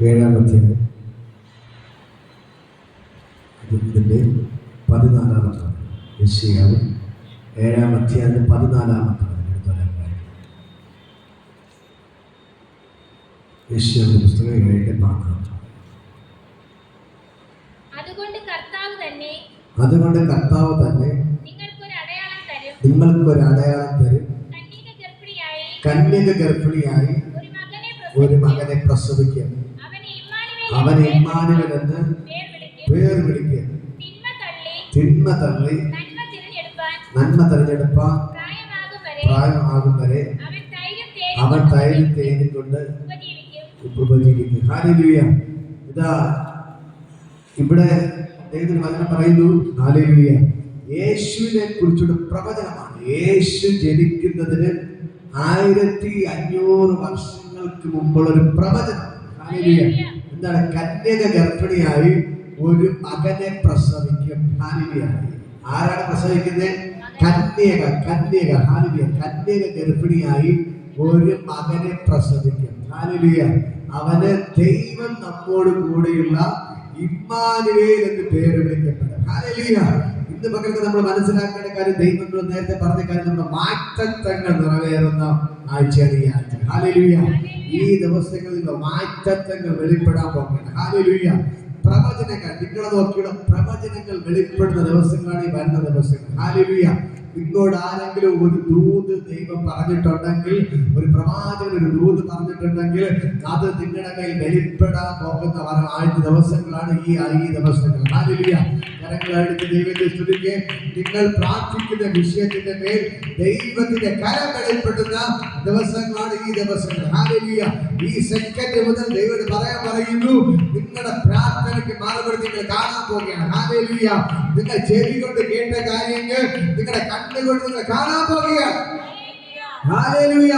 7-ാം അധ്യായം ഇതിൻ്റെ 14-ാമത്തെ യെശയ്യാവ് 7-ാം അധ്യായം 14-ാമത്തെ യെശയ്യാവിന്റെ പുസ്തകം 7:14. അതുകൊണ്ട് കർത്താവ് തന്നെ നിങ്ങൾക്കൊരു അടയാളം തരും. കന്യക ഗർഭിണിയായി ഒരു മകനെ പ്രസവിക്കും. അവന് ഇമ്മാനുവേൽ എന്ന് പേർ വിളിക്കും. തിന്മ തള്ളി നന്മ തിരഞ്ഞെടുപ്പാൻ പ്രായമാകും വരെ അവൻ തൈരും തേനും കൊണ്ട് ഉപജീവിക്കും. ഹല്ലേലൂയ. ഇതാ ഇവിടെ ദൈവത്തിന്റെ വചനം പറയുന്നു, ഹല്ലേലൂയ, യേശുവിനെ കുറിച്ചുള്ള പ്രവചനമാണ്. യേശു ജനിക്കുന്നതിന് 1500 വർഷങ്ങൾക്ക് മുമ്പുള്ള ഒരു പ്രവചനം. ഹല്ലേലൂയ. എന്താണ്? കന്യക ഗർഭിണിയായി ഒരു മകനെ പ്രസവിക്കും. ഹല്ലേലൂയ. ആരാണ് പ്രസവിക്കുന്നത്? കന്യക. ഹല്ലേലൂയ. കന്യക ഗർഭിണിയായി ഒരു മകനെ പ്രസവിക്കും. ഹല്ലേലൂയ. അവന് ദൈവം നമ്മോട് കൂടെയുള്ള ഇമ്മാനുവേൽ എന്ന് പേര് വിളിക്കപ്പെടും. ഹല്ലേലൂയ. ഇന്ന് മക്കൾക്ക് നമ്മൾ മനസ്സിലാക്കേണ്ട കാര്യം, ദൈവം നേരത്തെ പറഞ്ഞ കാര്യം, നമ്മുടെ വാഗ്ദത്തങ്ങൾ നിറവേറുന്ന ആഴ്ചയാണ് ഈ ആഴ്ച. ഹല്ലേലൂയ. ഈ ദിവസങ്ങളിൽ വാഗ്ദത്തങ്ങൾ വെളിപ്പെടാൻ പോകുകയാണ്. ഹല്ലേലൂയ. പ്രവചനങ്ങൾ, നിങ്ങളെ നോക്കിയുള്ള പ്രവചനങ്ങൾ വെളിപ്പെടുന്ന ദിവസങ്ങളാണ് ഈ വരുന്ന ദിവസങ്ങൾ. ഹല്ലേലൂയ. നിങ്ങളോട് ആരെങ്കിലും ഒരു ദൂത് ദൈവം പറഞ്ഞിട്ടുണ്ടെങ്കിൽ, ഒരു പ്രവാചകൻ ഒരു ദൂത് പറഞ്ഞിട്ടുണ്ടെങ്കിൽ, അത് നിങ്ങളുടെ കയ്യിൽ വെളിപ്പെടാൻ പോകുന്ന ആഴ്ച ദിവസങ്ങളാണ് ഈ ദിവസങ്ങൾ. ഹല്ലേലൂയ. കരങ്ങളെടുത്ത് ദൈവത്തെ സ്തുതിക്കുക. നിങ്ങൾ പ്രാർത്ഥിക്കുന്ന വിഷയത്തിന്റെ മേൽ ദൈവത്തിന്റെ കരം വെളിപ്പെടുന്ന ദിവസങ്ങളാണ് ഈ ദിവസങ്ങൾ. ഹല്ലേലൂയ. ഈ സെക്കൻഡ് മുതൽ ദൈവം പറയുന്നു, നിങ്ങളുടെ പ്രാർത്ഥനയ്ക്ക് മറുപടി നിങ്ങൾ കാണാൻ പോവുകയാണ്. ഹല്ലേലൂയ. നിങ്ങൾ ചെവി കൊണ്ട് കേട്ട കാര്യങ്ങൾ നിങ്ങളുടെ കണ്ണുകൊണ്ട് നിങ്ങൾ കാണാൻ പോവുകയാണ്. ഹല്ലേലൂയ.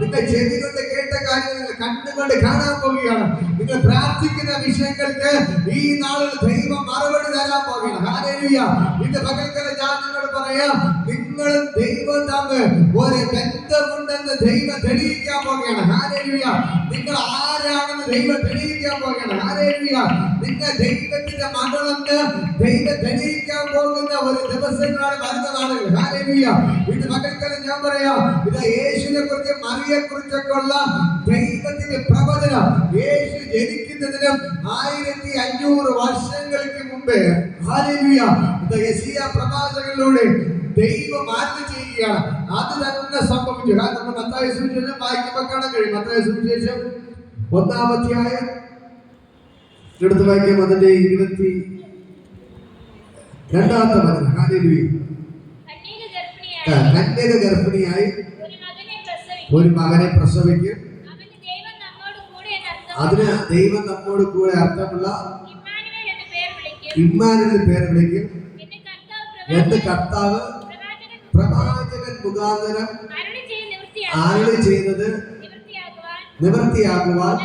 നിങ്ങൾ ചെവി കൊണ്ട് കേട്ട കാര്യങ്ങൾ കണ്ണുകൊണ്ട് കാണാൻ പോവുകയാണ്. നിങ്ങൾ പ്രാർത്ഥിക്കുന്ന വിഷയങ്ങൾക്ക് ഈ നാളിൽ ദൈവം മറുപടി തരാൻ പോവുകയാണ്. ഹല്ലേലൂയ. ഇന്ന് പകൽക്കാലം ഞാൻ നിങ്ങളോട് പറയാം, നിങ്ങളും ദൈവം തമ്മിൽ ഒരു ബന്ധമുണ്ടെന്ന് ദൈവം തെളിയിക്കാൻ പോവുകയാണ്. ഹല്ലേലൂയ. നിങ്ങൾ ആരാണെന്ന് ദൈവം തെളിയിക്കാൻ പോവുകയാണ്. ഹല്ലേലൂയ. നിങ്ങൾ ദൈവത്തിന്റെ മകളെന്ന് ദൈവം തെളിയിക്കാൻ പോകുന്ന ഒരു ദിവസങ്ങളാണ് വരുന്ന നാളുകൾ. ഹല്ലേലൂയ. ഇന്ന് പകൽക്കാലം ഞാൻ പറയാം, ഇത് യേശുവിനെ കുറിച്ച് മറിയെ കുറിച്ചൊക്കെ ഉള്ള ദൈവത്തിന്റെ പ്രവചനം. യേശു ജനിക്കുന്നതിന് 1500 വർഷങ്ങൾക്ക് മുമ്പേ, ഹല്ലേലൂയ, യെശയ്യാ പ്രവാചകനിലൂടെ ദൈവം ആജ്ഞ ചെയ്യുകയാണ്. അത് തന്നെ സംഭവിച്ചു. നമ്മൾ മത്തായി സുവിശേഷം വായിക്കുമ്പോൾ കാണാൻ കഴിയും. മത്തായി സുവിശേഷം 1-ാം അധ്യായം എടുത്ത് വായിക്കാം. അതിന്റെ 22-ാമത്തെ വചനം. ഹല്ലേലൂയ. കന്യക ഗർഭിണിയായി ഒരു മകനെ പ്രസവിക്കും. അതിന് ദൈവം നമ്മോട് കൂടെ അർത്ഥമുള്ള ഇമ്മാനുവേൽ എന്ന് പേര് വിളിക്കും. എന്ന് കർത്താവ് പ്രവാചകൻ മുഖാന്തരം അരുളി ചെയ്യുന്നത് നിവൃത്തിയാകുവാൻ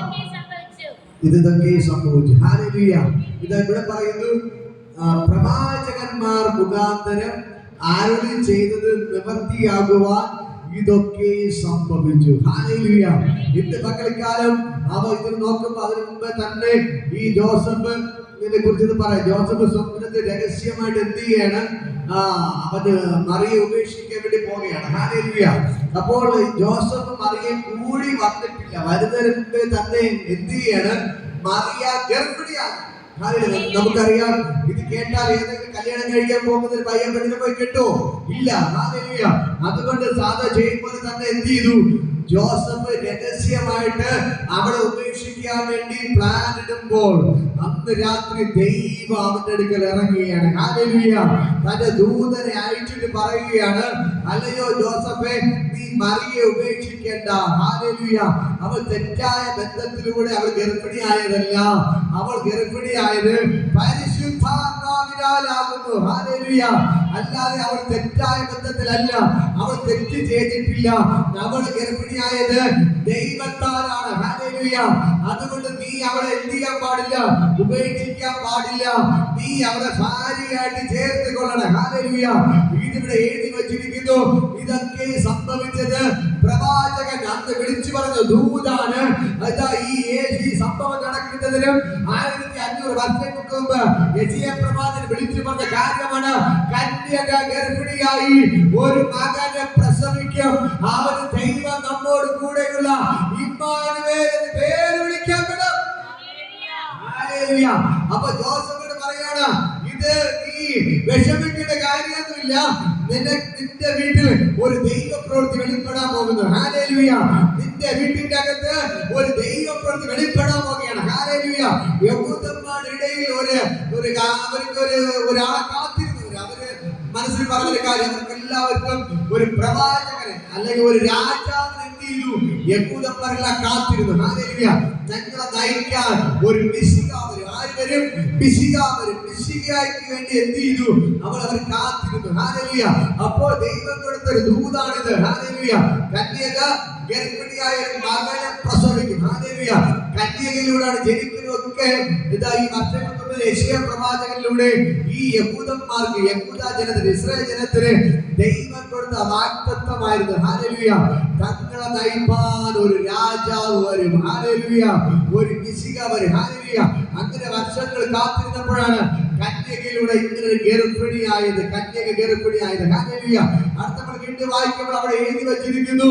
ഇതൊക്കെ സംഭവിച്ചു. ഹല്ലേലൂയ. ഇത് ഇവിടെ പറയുന്നു, പ്രവാചകന്മാർ മുഖാന്തരം അരുളി ചെയ്തത് നിവൃത്തിയാകുവാൻ ഇതൊക്കെ സംഭവിച്ചു. ഹല്ലേലൂയ. ഇന്ന് പകൽക്കാലം ഇത് നോക്കുമ്പോൾ അതിനു മുമ്പ് തന്നെ ഈ ജോസഫ് കുറിച്ച് പറയാം. ജോസഫ് സ്വപ്നത്തിൽ രഹസ്യമായിട്ട് എന്ത് ചെയ്യാണ്? അവന് മറിയെ ഉപേക്ഷിക്കാൻ വേണ്ടി പോവുകയാണ്. ഹല്ലേലൂയ. അപ്പോൾ ജോസഫ് മറിയെ കൂടി വന്നിട്ടില്ല. വരുന്നതിന് മുമ്പേ തന്നെ എന്ത് ചെയ്യാണ്? മറിയ ഗർഭിണിയാണ്. നമുക്കറിയാം, ഇത് കേട്ടാൽ ഏതെങ്കിലും കല്യാണം കഴിക്കാൻ പോകുന്ന ഒരു പയ്യൻ പെണ്ണിനെ പോയി കേട്ടോ? ഇല്ല. ഹല്ലേലൂയ. അതുകൊണ്ട് സാധാ ചെയ്യുമ്പോൾ തന്നെ എന്ത് ചെയ്തു? ജോസഫ് രഹസ്യമായിട്ട് അവളെ ഉപേക്ഷിക്കാൻ വേണ്ടി പ്ലാൻ ഇടുമ്പോൾ അന്ന് രാത്രി ദൈവം അവന്റെ അടുക്കൽ ഇറങ്ങുകയാണ്. ഹല്ലേലൂയ. തന്റെ ദൂതനെ അയച്ചിട്ട് പറയുകയാണ്, അല്ലയോ ജോസഫേ, നീ മറിയെ ഉപേക്ഷിക്കേണ്ട. ഹല്ലേലൂയ. അവൾ തെറ്റായ ബന്ധത്തിലൂടെ അവൾ ഗർഭിണിയായതല്ല. അവൾ ഗർഭിണിയായത് പരിശുദ്ധാത്മാവിനാലാകുന്നു. ഹല്ലേലൂയ. അല്ലാതെ അവൾ തെറ്റായ ബന്ധത്തിലല്ല. അവൾ തെറ്റ് ചെയ്തിട്ടില്ല. അവൾ ഗർഭിണിയായത് ദൈവത്താലാണ്. ഹല്ലേലൂയ. അതുകൊണ്ട് നീ അവളെ എന്ത് ചെയ്യാൻ പാടില്ല? ഉപേക്ഷിക്കാൻ പാടില്ല. നീ അവളെ ഭാര്യയായിട്ട് ചേർത്ത് കൊള്ളണം. ഹല്ലേലൂയ. ഇതിവിടെ എഴുതി വച്ചിരിക്കുന്നു. ഇതൊക്കെ സംഭവിച്ചത് പ്രവാചകൻ അന്ന് വിളിച്ചു പറഞ്ഞ ദൂതാണ്. ഈ സംഭവം നടക്കുന്ന ജനത്തിനും 1500 വർഷങ്ങൾക്ക് മുമ്പ് യെശയ്യാ പ്രവാചകൻ വിളിച്ചു പറഞ്ഞ കാര്യമാണ്. കന്യക ഗർഭിണിയായി ഒരു മകനെ പ്രസവിക്കും, അവന് ദൈവം നമ്മോട് കൂടെയുള്ള ഇമ്മാനുവേൽ എന്ന് പേര് വിളിക്കപ്പെടും. അപ്പൊ ജോസഫിന് പറയാണ്, ഇത് നീ വിഷമിക്കേണ്ട കാര്യമൊന്നുമില്ല, നിന്റെ വീട്ടിൽ ഒരു ദൈവപ്രവൃത്തി വെളിപ്പെടാൻ പോകുന്നു. ഹല്ലേലൂയ. നിന്റെ വീട്ടിന്റെ അകത്ത് ഒരു ദൈവപ്രവൃത്തി വെളിപ്പെടാൻ പോകുകയാണ്. ഹല്ലേലൂയ. യഹൂദന്മാരുടെ ഇടയിൽ അവർക്ക് ഒരാളെ കാത്തിരുന്നു. അവര് മനസ്സിൽ പറഞ്ഞൊരു കാര്യം, അവർക്ക് എല്ലാവർക്കും ഒരു പ്രവാചകനെ അല്ലെങ്കിൽ ഒരു രാജാവിനെ എന്ത് ചെയ്തു? യഹൂദന്മാരെല്ലാം കാത്തിരുന്നു. ഹല്ലേലൂയ. ഞങ്ങളെ നയിക്കാൻ ഒരു മിശിഹ വരും. ആര് വരും? മിശിഹ വരും. മിശിഹയ്ക്ക് വേണ്ടി എന്ത് ചെയ്തു? അവർ കാത്തിരുന്നു. ഹല്ലേലൂയ. അപ്പോൾ ദൈവം കൊടുത്തൊരു ദൂതാണിത്. ഹല്ലേലൂയ. കന്യക ഗർഭിണിയായ ഒരു മകനെ പ്രസവിക്കും. ഹല്ലേലൂയ. കന്യകയിലൂടെയാണ് ജനിക്കുന്നതൊക്കെ. ഇതാ ഈ വർഷങ്ങൾക്ക് യെശയ്യാ പ്രവാചകനിലൂടെ ഈ യഹൂദന്മാർക്ക്, യഹൂദ ജനത്തിന്, ഇസ്രായേൽ ജനത്തിന് ദൈവം കൊടുത്ത വാഗ്ദത്തമായിരുന്നു. ഹല്ലേലൂയ. തങ്ങളെ നയിപ്പാൻ ഒരു രാജാവ് വരും. ഹല്ലേലൂയ. ഒരു മിശിഹ വരും. ഹല്ലേലൂയ. അങ്ങനെ വർഷങ്ങൾ കാത്തിരുന്നപ്പോഴാണ് കന്യകയിലൂടെ ഇങ്ങനെ ഗർഭിണിയായത്. കന്യക ഗർഭിണിയായത്. ഹല്ലേലൂയ. അടുത്ത നമ്മൾ വീണ്ടും വായിക്കുമ്പോൾ അവിടെ എഴുതി വെച്ചിരിക്കുന്നു,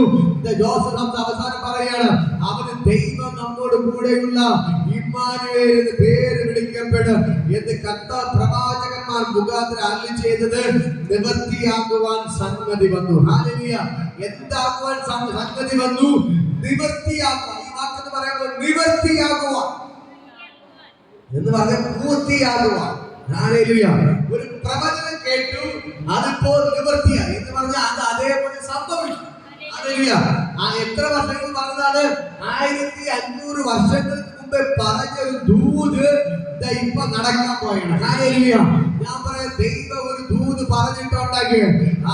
ജോസഫ് അവസാനം പറയാണ്, അവന് ദൈവം നമ്മോട് കൂടെയുള്ള ഇമ്മാനുവേൽ എന്ന് പേര് വിളിക്കപ്പെടും എന്ന് കർത്താവ് പ്രവാചകന്മാർ മുഖാന്തരം അരുളി ചെയ്തത് നിവൃത്തിയാകുവാൻ സംഗതി വന്നു. ഹല്ലേലൂയ. എന്താകുവാൻ സംഗതി വന്നു? നിവൃത്തിയാകുവാൻ. ഈ വാക്കെന്ന് പറയുമ്പോൾ നിവൃത്തിയാകുവാൻ എന്ന് പറഞ്ഞാൽ പൂർത്തിയാകുവാൻ. ഹല്ലേലൂയ. ഒരു പ്രവചനം കേട്ടു, അതിപ്പോൾ നിവൃത്തിയായി എന്ന് പറഞ്ഞാൽ അത് അതേപോലെ സംഭവിച്ചു. ഹല്ലേലൂയ. എത്ര വർഷങ്ങൾ പറഞ്ഞതാണ്? 1500 വർഷങ്ങൾക്ക് മുമ്പേ പറഞ്ഞൊരു ദൂത് ഇപ്പൊ നടക്കാൻ പോയാണ്. ഹല്ലേലൂയ. ഞാൻ പറയാം, ദൈവം ഒരു ദൂത് പറഞ്ഞിട്ടുണ്ടെങ്കിൽ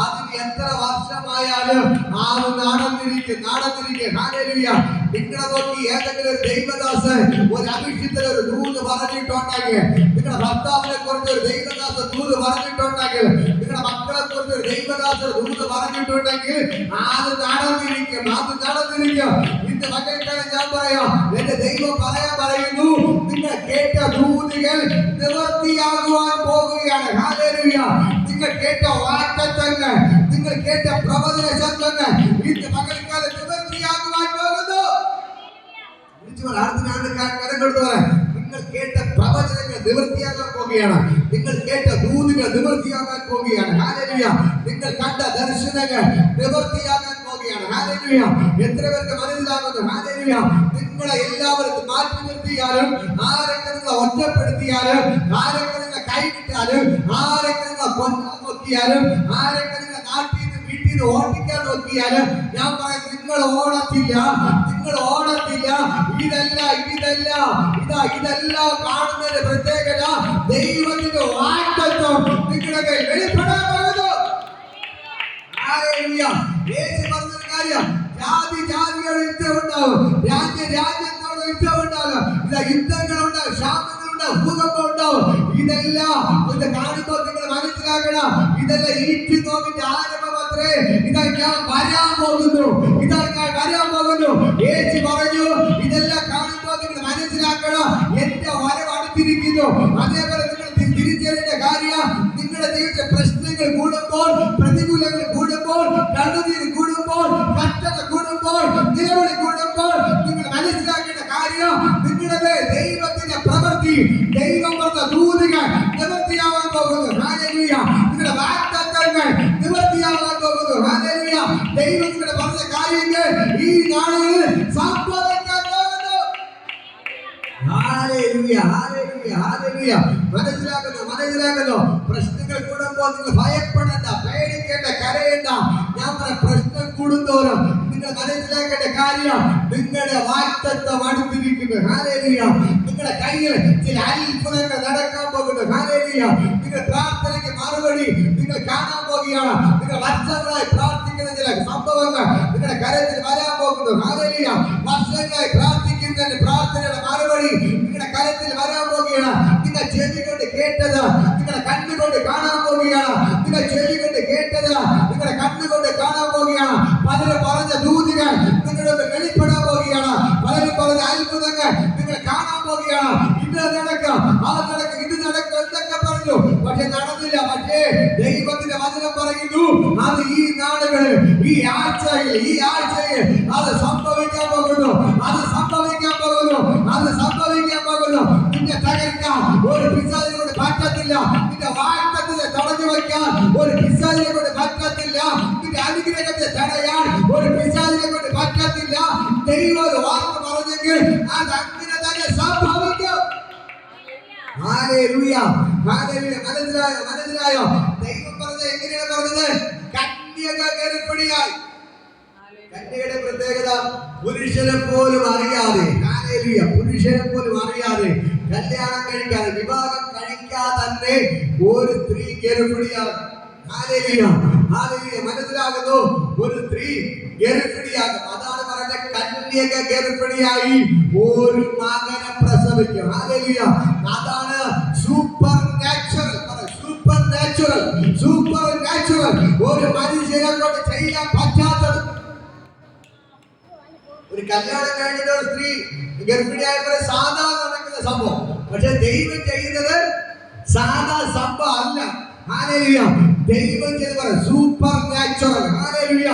അതിന് എത്ര വർഷമായാലും അത് നടന്നിരിക്കും. ഹല്ലേലൂയ. നിങ്ങളെ നോക്കി ഏതെങ്കിലും ഒരു ദൈവദാസൻ, ഒരു അഭിഷിക്തൻ ഒരു ദൂത് പറഞ്ഞിട്ടുണ്ടെങ്കിൽ, നിങ്ങളുടെ ഭർത്താവിനെ കുറിച്ച് ഒരു ദൈവദാസൻ ദൂത് പറഞ്ഞിട്ടുണ്ടെങ്കിൽ, നിങ്ങളുടെ മക്കളെ കുറിച്ച് ഒരു ദൈവദാസൻ ദൂത് പറഞ്ഞിട്ടുണ്ടെങ്കിൽ അത് നടന്നിരിക്കും. ഇന്ന് മക്കൾക്കാണ് ഞാൻ പറയാം, എന്റെ ദൈവം പറയുന്നു, നിങ്ങൾ കേട്ട ദൂതുകൾ നിവൃത്തിയാകുവാൻ പോകുകയാണ്. ഹല്ലേലൂയ. നിങ്ങൾ കേട്ട വാഗ്ദത്തങ്ങൾ, നിങ്ങൾ കേട്ട പ്രവചന ശബ്ദങ്ങൾ ഇന്ന് മകൾക്കാലം നിവൃത്തിയാകുവാൻ പോകുന്നു. നിങ്ങൾ കേട്ട പ്രവചനങ്ങൾ നിവൃത്തിയാകാൻ പോകുകയാണ്. നിങ്ങൾ കേട്ട ദൂതുകൾ നിവൃത്തിയാകാൻ പോകുകയാണ്. ഹല്ലേലൂയ. നിങ്ങൾ കണ്ട ദർശനങ്ങൾ നിവൃത്തിയാകാൻ പോകുകയാണ്. ഹല്ലേലൂയ. എത്ര പേർക്ക് മനസ്സിലാകുന്നു? ഹല്ലേലൂയ. നിങ്ങളെ എല്ലാവരും മാറ്റി നിർത്തിയാലും, ആരൊക്കെ നിങ്ങളെ ഒറ്റപ്പെടുത്തിയാലും, ആരൊക്കെ നിങ്ങളെ കൈവിട്ടാലും, ആരൊക്കെ നിങ്ങളെ കൊല്ലാൻ നോക്കിയാലും, ആരൊക്കെ നിങ്ങളെ നാട്ടിൽ നിന്ന് വീട്ടിൽ നിന്ന് ഓടിക്കാൻ നോക്കിയാലും, ഞാൻ പറയാം, നിങ്ങൾ ഓടത്തില്ല. ഇതെല്ലാം കാണുന്നതിന്റെ പ്രത്യേകത ദൈവത്തിന്റെ വാഗ്ദത്തം നിങ്ങളുടെ കയ്യിൽ വെളിപ്പെടാൻ പോകുന്നു. ഹല്ലേലൂയ. യേശു പറഞ്ഞൊരു കാര്യം, ജാതിയോട് യുദ്ധമുണ്ടാകും, രാജ്യത്തോട് യുദ്ധമുണ്ടാകും. യുദ്ധങ്ങളുണ്ടാകും, ക്ഷാമങ്ങളുണ്ടാകും, ഭൂകമ്പമുണ്ടാകും. ഇതെല്ലാം ഇത് കാണുമ്പോൾ നിങ്ങൾ മനസ്സിലാക്കണം, ഇതെല്ലാം ഈറ്റ് നോക്കിന്റെ ആരംഭമത്രേ. ഇതാ ഞാൻ വരാൻ പോകുന്നു. യേശു പറഞ്ഞു, ഇതെല്ലാം കാണുമ്പോൾ നിങ്ങൾ മനസ്സിലാക്കണം, എന്റെ വരവ് അടുത്തിരിക്കുന്നു. അതേപോലെ നിങ്ങൾ തിരിച്ചറിയേണ്ട കാര്യം, നിങ്ങളുടെ ജീവിതത്തിലെ പ്രശ്നങ്ങൾ കൂടുമ്പോൾ, പ്രതികൂലങ്ങൾ കൂടുമ്പോൾ, കണ്ണുനീര് കൂടുമ്പോൾ, കഷ്ടത കൂടുമ്പോൾ, നിലവിളി കൂടുമ്പോൾ, നിങ്ങൾ മനസ്സിലാക്കേണ്ട കാര്യം, നിങ്ങളുടെ ദൈവത്തിന്റെ പ്രവൃത്തി, ദൈവം പറഞ്ഞ ദൂതുകൾ നിവൃത്തിയാവാൻ പോകുന്നു. ഹല്ലേലൂയ. നിങ്ങളുടെ വാഗ്ദത്തങ്ങൾ നിവൃത്തിയാവാൻ പോകുന്നു. ഹല്ലേലൂയ. ദൈവം നിങ്ങളുടെ പറഞ്ഞ കാര്യങ്ങൾ ഈ നാളുകളിൽ സംഭവിക്കാൻ പോകുന്നു. ഹല്ലേലൂയ. മനസ്സിലാക്കുന്നു. പ്രശ്നങ്ങൾ കൂടുമ്പോൾ നിങ്ങൾ ഭയപ്പെടേണ്ട, പേടിക്കേണ്ട, കരയേണ്ട. ഞാൻ പറയാം, പ്രശ്നം കൂടുന്തോറും നിങ്ങൾ മനസ്സിലാക്കേണ്ട കാര്യം, നിങ്ങളുടെ വാഗ്ദത്തം അടുത്തിരിക്കുന്നു. ഹല്ലേലൂയ. നിങ്ങളുടെ കയ്യിൽ ചില അത്ഭുതങ്ങൾ നടക്കാൻ പോകുന്നു. ഹല്ലേലൂയ. നിങ്ങളുടെ പ്രാർത്ഥനയ്ക്ക് മറുപടി നിങ്ങൾ കാണാൻ പോകുകയാണ്. നിങ്ങൾ വർഷങ്ങളായി പ്രാർത്ഥിക്കുന്ന ചില സംഭവങ്ങൾ നിങ്ങളുടെ കരത്തിൽ വരാൻ പോകുന്നു. ഹല്ലേലൂയ. വർഷങ്ങളായി പ്രാർത്ഥിക്കുന്നതിന് പ്രാർത്ഥനയുടെ മറുപടി നിങ്ങളുടെ കരത്തിൽ വരാൻ പോകുകയാണ്. നിങ്ങൾ ചെവി കൊണ്ട് കേട്ടത് നിങ്ങളുടെ കണ്ണുകൊണ്ട് കാണാൻ പോവുകയാണ്. നിങ്ങൾ ചെവി കൊണ്ട് കേട്ടത് നിങ്ങളുടെ കണ്ണുകൊണ്ട് കാണാൻ പോവുകയാണ്. പലരും പറഞ്ഞ ദൂതുകൾ നിങ്ങളുടെ വെളിപ്പെടാൻ പോവുകയാണ്. പലരും പറഞ്ഞ അത്ഭുതങ്ങൾ നിങ്ങൾ കാണാൻ കാണാൻ പോവുകയാണ്. ഇത് നടക്കാം, അത് നടക്കും, ഇത് നടക്കും എന്നൊക്കെ പറഞ്ഞു. പക്ഷെ നടന്നില്ല. പക്ഷേ ദൈവത്തിന്റെ വചനം പറയുന്നു അത് ഈ നാളുകളിൽ, ഈ ആഴ്ചയിൽ അത് സംഭവിക്കാൻ പോകുന്നു. അത് സംഭവിക്കാൻ പോകുന്നു. അത് സംഭവിക്കാൻ പോകുന്നു. നിന്നെ തകർക്കാൻ ഒരു പിശാചിനെ കൊണ്ട് പറ്റത്തില്ല. നിന്റെ വാഗ്ദത്തത്തെ തടഞ്ഞു വയ്ക്കാൻ ഒരു പിശാചിനെ കൊണ്ട് പറ്റത്തില്ല. നിന്റെ അനുഗ്രഹത്തെ തടയാൻ ഒരു പിശാചിനെ കൊണ്ട് പറ്റത്തില്ല. ദൈവം ഒരു വാക്ക് പറഞ്ഞെങ്കിൽ അത് അങ്ങനെ തന്നെ സംഭവിക്കും. Hallelujah, hallelujah. മനസ്സിലായോ? ദൈവം പറഞ്ഞത് എങ്ങനെയാണ് പറഞ്ഞത്? കന്യക ഗർഭിണിയായി. കന്യകയുടെ പ്രത്യേകത പുരുഷനെ പോലും അറിയാതെ, ഹല്ലേലൂയ, പുരുഷനെ പോലും അറിയാതെ, കല്യാണം കഴിക്കാതെ, വിവാഹം കഴിക്കാതെ തന്നെ ഒരു സ്ത്രീ ഗർഭിണിയായി. Hallelujah, hallelujah. മനസ്സിലാകുന്നു? ഒരു സ്ത്രീ ഗർഭിണിയാകും. അതാണ് പറയുന്നത് കന്യക ഗർഭിണിയായി ഒരു മകനെ പ്രസവിക്കും. ഹല്ലേലൂയ. അതാണ് super natural. Super natural, super natural. ഒരു മനുഷ്യനെ കൊണ്ട് ചെയ്യാൻ പറ്റാത്തത്. ഒരു കല്യാണം കഴിഞ്ഞ ഒരു സ്ത്രീ ഗർഭിണിയായപ്പോൾ സാധാ നടക്കുന്ന സംഭവം. പക്ഷെ ദൈവം ചെയ്യുന്നത് സാധാ സംഭവം അല്ല. ഹല്ലേലൂയ. ദൈവം ചെയ്ത് പറ സൂപ്പർ നാച്ചുറൽ. ഹല്ലേലൂയ.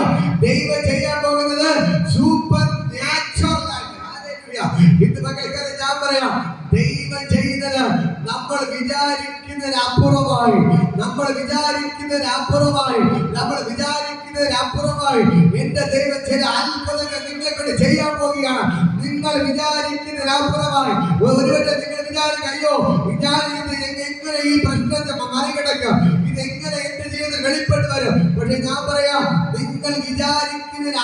ദൈവം ചെയ്യാൻ പോകുന്നത് സൂപ്പർ നാച്ചുറൽ ആണ്. ഹല്ലേലൂയ. ഇത് മക്കൾക്കാരെ ഞാൻ പറയാം, ദൈവം ചെയ്യുന്നത് നമ്മൾ വിചാരിക്കുന്നതിന് അപ്പുറമായി, എന്റെ ദൈവം ചില അത്ഭുതങ്ങൾ നിങ്ങളെ കൊണ്ട് ചെയ്യാൻ പോവുകയാണ്. നിങ്ങൾ വിചാരിക്കുന്നതിന് അപ്പുറമായി. ഒരുവരെ നിങ്ങൾ വിചാരിക്കുക, അയ്യോ വിചാരിക്കുന്നത് എങ്ങനെ ഈ പ്രശ്നത്തെ മറികടക്കാം, ഇതെങ്ങനെ എന്റെ ജീവിതത്തിൽ വെളിപ്പെട്ട് വരും. പക്ഷെ ഞാൻ പറയാം, നിങ്ങൾ വിചാരിക്കുന്നതിന്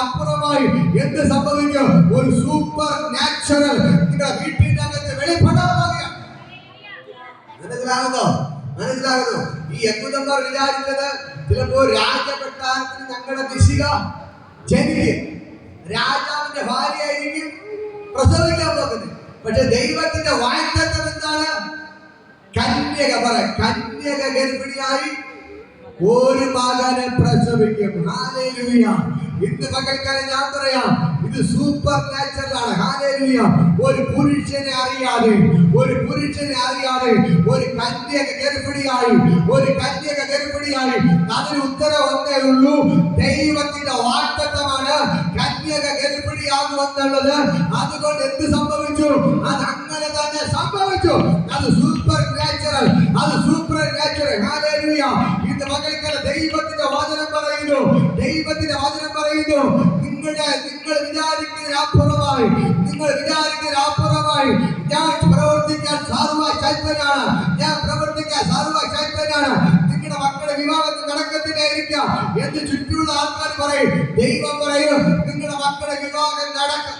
അപ്പുറമായി എന്ത് സംഭവിക്കും? ഒരു സൂപ്പർ നാച്ചുറൽ നിങ്ങളുടെ വീട്ടിന്റെ അകത്ത് വെളിപ്പെടാൻ പോവുകയാണ്. മനസ്സിലാകുന്നു? ഈ യഹൂദന്മാർ വിചാരിച്ചത് ചിലപ്പോൾ രാജകൊട്ടാരത്തിന് ഞങ്ങളുടെ ദിശിക ജനിക്കും, രാജാവിന്റെ ഭാര്യയായിരിക്കും പ്രസവിക്കാൻ പോകുന്നത്. പക്ഷെ ദൈവത്തിന്റെ വാഗ്ദത്തം എന്താണ്? കന്യക ഗർഭിണിയായി ഒരു മകനെ പ്രസവിക്കും. ഹല്ലേലൂയ. ഇന്ന് മക്കൾക്കാരെ ഞാൻ പറയാം, ഇത് സൂപ്പർ നാച്ചുറൽ ആണ്. ഹല്ലേലൂയ. ഒരു പുരുഷനെ അറിയാതെ ഒരു കന്യക ഗർഭിണിയായി അതിന് ഉത്തരം ഒന്നേ ഉള്ളൂ. ദൈവത്തിന്റെ വാഗ്ദത്തമാണ് കന്യക ഗർഭിണിയാകുമെന്നുള്ളത്. അതുകൊണ്ട് എന്ത് സംഭവിച്ചു? അത് അങ്ങനെ തന്നെ സംഭവിച്ചു. അത് സൂപ്പർ നാച്ചുറൽ. ഹല്ലേലൂയ. ഇന്ന് മക്കൾക്കാരെ ദൈവത്തിന്റെ വചനം പറയുന്നു, നിങ്ങൾ വിചാരിക്കുന്നതിന് അപ്പുറമായി പ്രവർത്തിക്കാൻ സാധുവായി ശക്തനാണ്. നിങ്ങളുടെ മക്കളുടെ വിവാഹത്തിൽ നടക്കത്തില്ലായിരിക്കാം എന്ന് ചുറ്റുമുള്ള ആൾക്കാർ പറയും. ദൈവം പറയും, നിങ്ങളുടെ മക്കളുടെ വിവാഹം നടക്കും.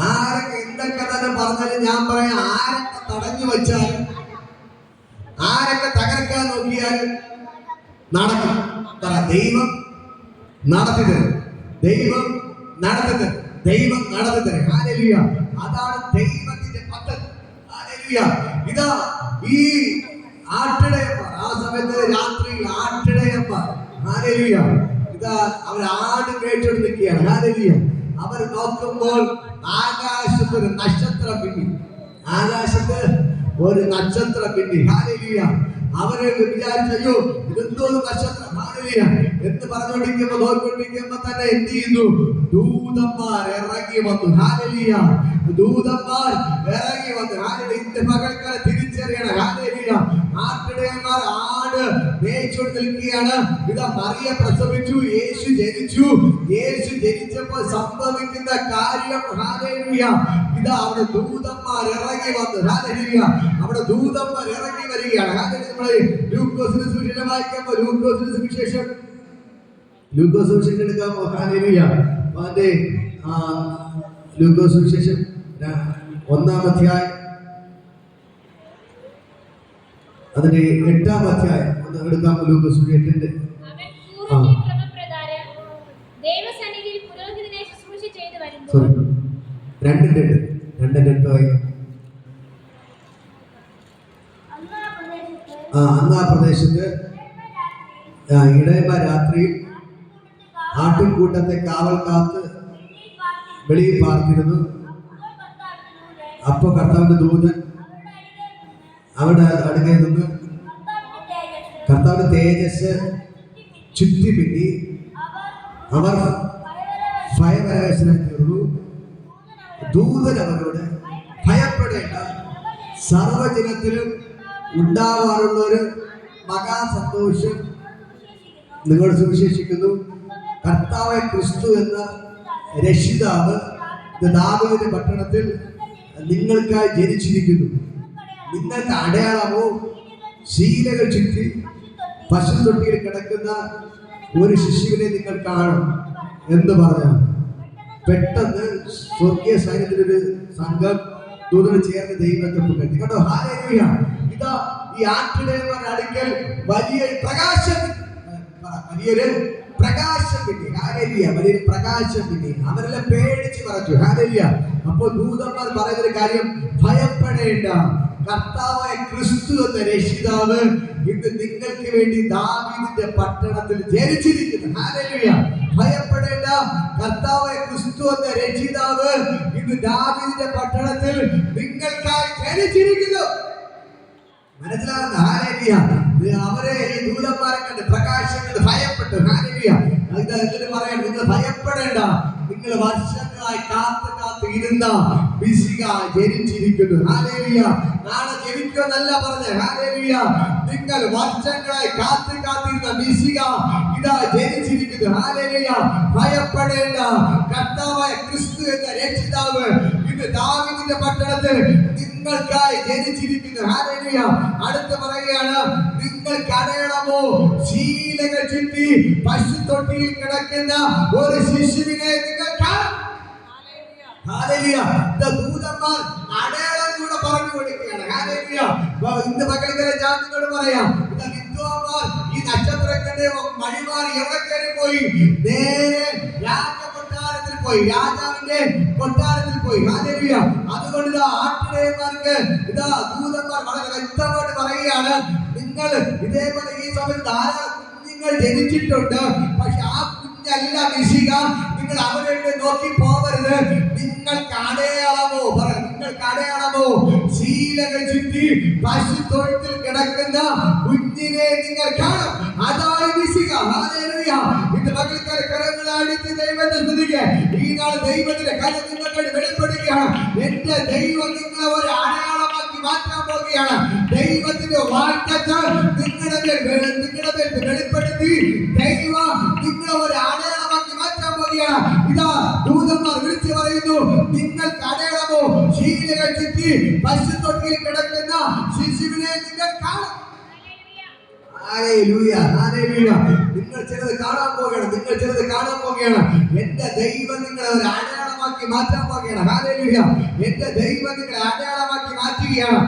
ആരൊക്കെ എന്തൊക്കെ തന്നെ പറഞ്ഞാലും ഞാൻ പറയാം, ആരൊക്കെ തടഞ്ഞു വെച്ചാലും, ആരൊക്കെ തകർക്കാൻ നോക്കിയാലും നടക്കും. ദൈവം നടത്തി തരും. ഹല്ലേലൂയ. അതാണ് ദൈവത്തിന്റെ പദ്ധതി. ഹല്ലേലൂയ. ഇതാ ഈ ആട്ടിടയന്മാർ, ആ സമയത്ത് രാത്രിയിൽ ആട്ടിടയന്മാർ, ഹല്ലേലൂയ, ഇതാ അവർ ആട് മേടിച്ചോണ്ട് നിൽക്കുകയാണ്. ഹല്ലേലൂയ. അവർ നോക്കുമ്പോൾ ആകാശത്ത് ഒരു നക്ഷത്രം പിന്നി. ഹല്ലേലൂയ. അവരെ വിചാരിച്ചോ ഇതെന്തോ നക്ഷത്രം. ഹല്ലേലൂയ. എന്ന് പറഞ്ഞുകൊണ്ടിരിക്കുമ്പോ നോക്കിക്കൊണ്ടിരിക്കുമ്പോ തന്നെ എന്ത് ചെയ്യുന്നു? ദൂതന്മാർ ഇറങ്ങി വന്നു. ഹല്ലേലൂയ. ഇന്ന് പകൽക്കാലം തിരിച്ചറിയണം. ഹല്ലേലൂയ. ആട്ടിടയന്മാർ ആട് മേയിച്ചുകൊണ്ട് നിൽക്കുകയാണ്. ഇതാ മറിയ പ്രസവിച്ചു, യേശു ജനിച്ചപ്പോൾ സംഭവിക്കുന്ന കാര്യം. ഹല്ലേലൂയ. ഇതാ അവിടെ ദൂതന്മാർ ഇറങ്ങി വന്നു. ഹല്ലേലൂയ. അവിടെ ദൂതന്മാർ ഇറങ്ങി വരികയാണ്. ഹല്ലേലൂയ. ലൂക്കോസിന്റെ സുവിശേഷം വായിക്കുമ്പോൾ ലൂക്കോസിന്റെ സുവിശേഷം എടുക്കാമോ? ഹല്ലേലൂയ. ലൂക്കോസ് സുവിശേഷം 1-ാം അധ്യായം അതിന്റെ 8-ാം അധ്യായം ഒന്ന് എടുക്കാമോ? ലൂക്കോസ് 8-ന്റെ അന്ന് ആ പ്രദേശത്ത് ഇടയന്മാർ രാത്രിയിൽ ആട്ടിൻകൂട്ടത്തെ കാവൽ കാത്ത് വെളിയിൽ പാർത്തിരുന്നു. അപ്പൊ കർത്താവിന്റെ ദൂതൻ അവിടെ അടുക്കൽ നിന്ന് കർത്താവിന്റെ തേജസ് ചുറ്റിപ്പിറ്റി അവർ ഭയപരവശനായി തീർന്നു. ദൂതൻ അവരോട് ഭയപ്പെടേണ്ട, സർവജനത്തിലും ഉണ്ടാവാറുള്ള ഒരു മഹാസന്തോഷം നിങ്ങൾ സുവിശേഷിക്കുന്നു. കർത്താവായ ക്രിസ്തു എന്ന രക്ഷിതാവ് ദാവീദിന്റെ പട്ടണത്തിൽ നിങ്ങൾക്കായി ജനിച്ചിരിക്കുന്നു. നിങ്ങൾക്ക് അടയാളമോ ശീലകൾ ചുറ്റി പശുത്തൊട്ടിയിൽ കിടക്കുന്ന ഒരു ശിശുവിനെ നിങ്ങൾ കാണും എന്ന് പറഞ്ഞു. പെട്ടെന്ന് സ്വർഗീയ സൈന്യത്തിലൊരു സംഘം ദൂതന് ചേർന്ന് ദൈവത്തെ പുകഴ്ത്തി. കേട്ടോ, ഹല്ലേലൂയ. ഇതാ ഈ ആട്ടിടയന്മാരുടെ അടുക്കൽ വലിയൊരു പ്രകാശം കിട്ടി. ഹല്ലേലൂയ. വലിയൊരു പ്രകാശം കിട്ടി. അവരെല്ലാം പേടിച്ച് പറഞ്ഞു. ഹല്ലേലൂയ. അപ്പോൾ ദൂതന്മാർ പറയുന്നൊരു കാര്യം, ഭയപ്പെടേണ്ട, കർത്താവായ ക്രിസ്തു എന്ന രക്ഷിതാവ് ഇന്ന് നിങ്ങൾക്ക് വേണ്ടി ദാവീദിന്റെ പട്ടണത്തിൽ ജനിച്ചിരിക്കുന്നു. ഹല്ലേലൂയ. ഭയപ്പെടേണ്ട, കർത്താവായ ക്രിസ്തു എന്ന രക്ഷിതാവ് ഇന്ന് ദാവീദിന്റെ പട്ടണത്തിൽ നിങ്ങൾക്കായി ജനിച്ചിരിക്കുന്നു. മനസ്സിലാകുന്ന? ഹല്ലേലൂയ. അവരെ ഈ ദൂതന്മാരെ കണ്ട് പ്രകാശം കണ്ട് ഭയപ്പെട്ടു. ഹല്ലേലൂയ. എന്നിട്ട് പറയാൻ, നിങ്ങൾ ഭയപ്പെടേണ്ട, നിങ്ങൾ വർഷങ്ങളായി കാത്ത് ഇരുന്ന മിശിഹ ജനിച്ചിരിക്കുന്നു. ഹല്ലേലൂയ. നാളെ ജനിക്കുമെന്നല്ല പറഞ്ഞത്. ഹല്ലേലൂയ. നിങ്ങൾ വർഷങ്ങളായി കാത്തിരുന്ന മിശിഹ ഇതാ ജനിച്ചിരിക്കുന്നു. ഹല്ലേലൂയ. ഭയപ്പെടേണ്ട, കർത്താവായ ക്രിസ്തു എന്ന രക്ഷിതാവ് ഇന്ന് ദാവീദിന്റെ പട്ടണത്തിൽ നിങ്ങൾക്കായി ജനിച്ചിരിക്കുന്നു. ഹല്ലേലൂയ. അടുത്ത് പറയുകയാണ്, നിങ്ങൾക്ക് അടയാളമോ ശീലകൾ ചുറ്റി പശുത്തൊട്ടിയിൽ കിടക്കുന്ന ഒരു ശിശുവിനെ നിങ്ങൾ കാണും. ഹല്ലേലൂയ. ദൂതന്മാർ അടയാളം കൂടെ പറഞ്ഞു കൊടുക്കുകയാണ്. ഹല്ലേലൂയ. ഇന്ന് മക്കൾക്കരെ ജാതികളോട് പറയാം, വിദ്വാന്മാർ ഈ നക്ഷത്രം കണ്ട് വഴിമാറി എവിടെ കയറി പോയി? നേരെ രാജകൊട്ടാരത്തിൽ പോയി, രാജാവിന്റെ കൊട്ടാരത്തിൽ പോയി. ഹല്ലേലൂയ. അതുകൊണ്ട് ഇതാ ആട്ടിടയന്മാർക്ക് ഇതാ ദൂതന്മാർ വളരെ വ്യക്തമായിട്ട് പറയുകയാണ്, നിങ്ങൾ ഇതേപോലെ ഈ സമയത്ത് ധാരാളം കുഞ്ഞുങ്ങൾ ജനിച്ചിട്ടുണ്ട്, പക്ഷെ ആ കുഞ്ഞല്ല മിശിഹ. നിങ്ങൾ അവരെ നോക്കി പോകരുത്. നിങ്ങൾക്ക് അടയാളമോ നിങ്ങൾക്ക് അടയാളമോ ശീലകൾ ചുറ്റി പശുത്തൊഴുത്തിൽ കിടക്കുന്ന കുഞ്ഞിനെ നിങ്ങൾ കാണും. അതാണ് മിശിഹ. ഹല്ലേലൂയ. ഇന്ന് മക്കൾക്കാരെ കരങ്ങളടിച്ച് ദൈവത്തെ സ്തുതിക്കുക. ഈ നാൾ ദൈവത്തിന്റെ കാര്യം നിങ്ങൾക്ക് വെളിപ്പെടുകയാണ്. എന്റെ ദൈവം നിങ്ങളെ ഒരു അടയാളമാക്കി മാറ്റാൻ പോവുകയാണ്. ദൈവത്തിന്റെ വാഗ്ദത്തം നിങ്ങളുടെ മേൽ വെളിപ്പെടുത്തി ദൈവം നിങ്ങളെ ഒരു അടയാളമാക്കി മാറ്റാൻ പോവുകയാണ്. ഇതാ ദൂതന്മാർ വിളിച്ചു പറയുന്നു, നിങ്ങൾക്ക് അടയാളമോ ശീലകൾ ചുറ്റി പശുത്തൊട്ടിയിൽ കിടക്കുന്ന ശിശുവിനെ നിങ്ങൾ കാണും. ഹല്ലേലൂയ. ഹല്ലേലൂയ. നിങ്ങൾ ചിലത് കാണാൻ പോവുകയാണ്. എന്റെ ദൈവം നിങ്ങളെ ഒരു അടയാളമാക്കി മാറ്റാൻ പോവുകയാണ്. ഹല്ലേലൂയ. എന്റെ ദൈവം നിങ്ങളെ അടയാളമാക്കി മാറ്റുകയാണ്.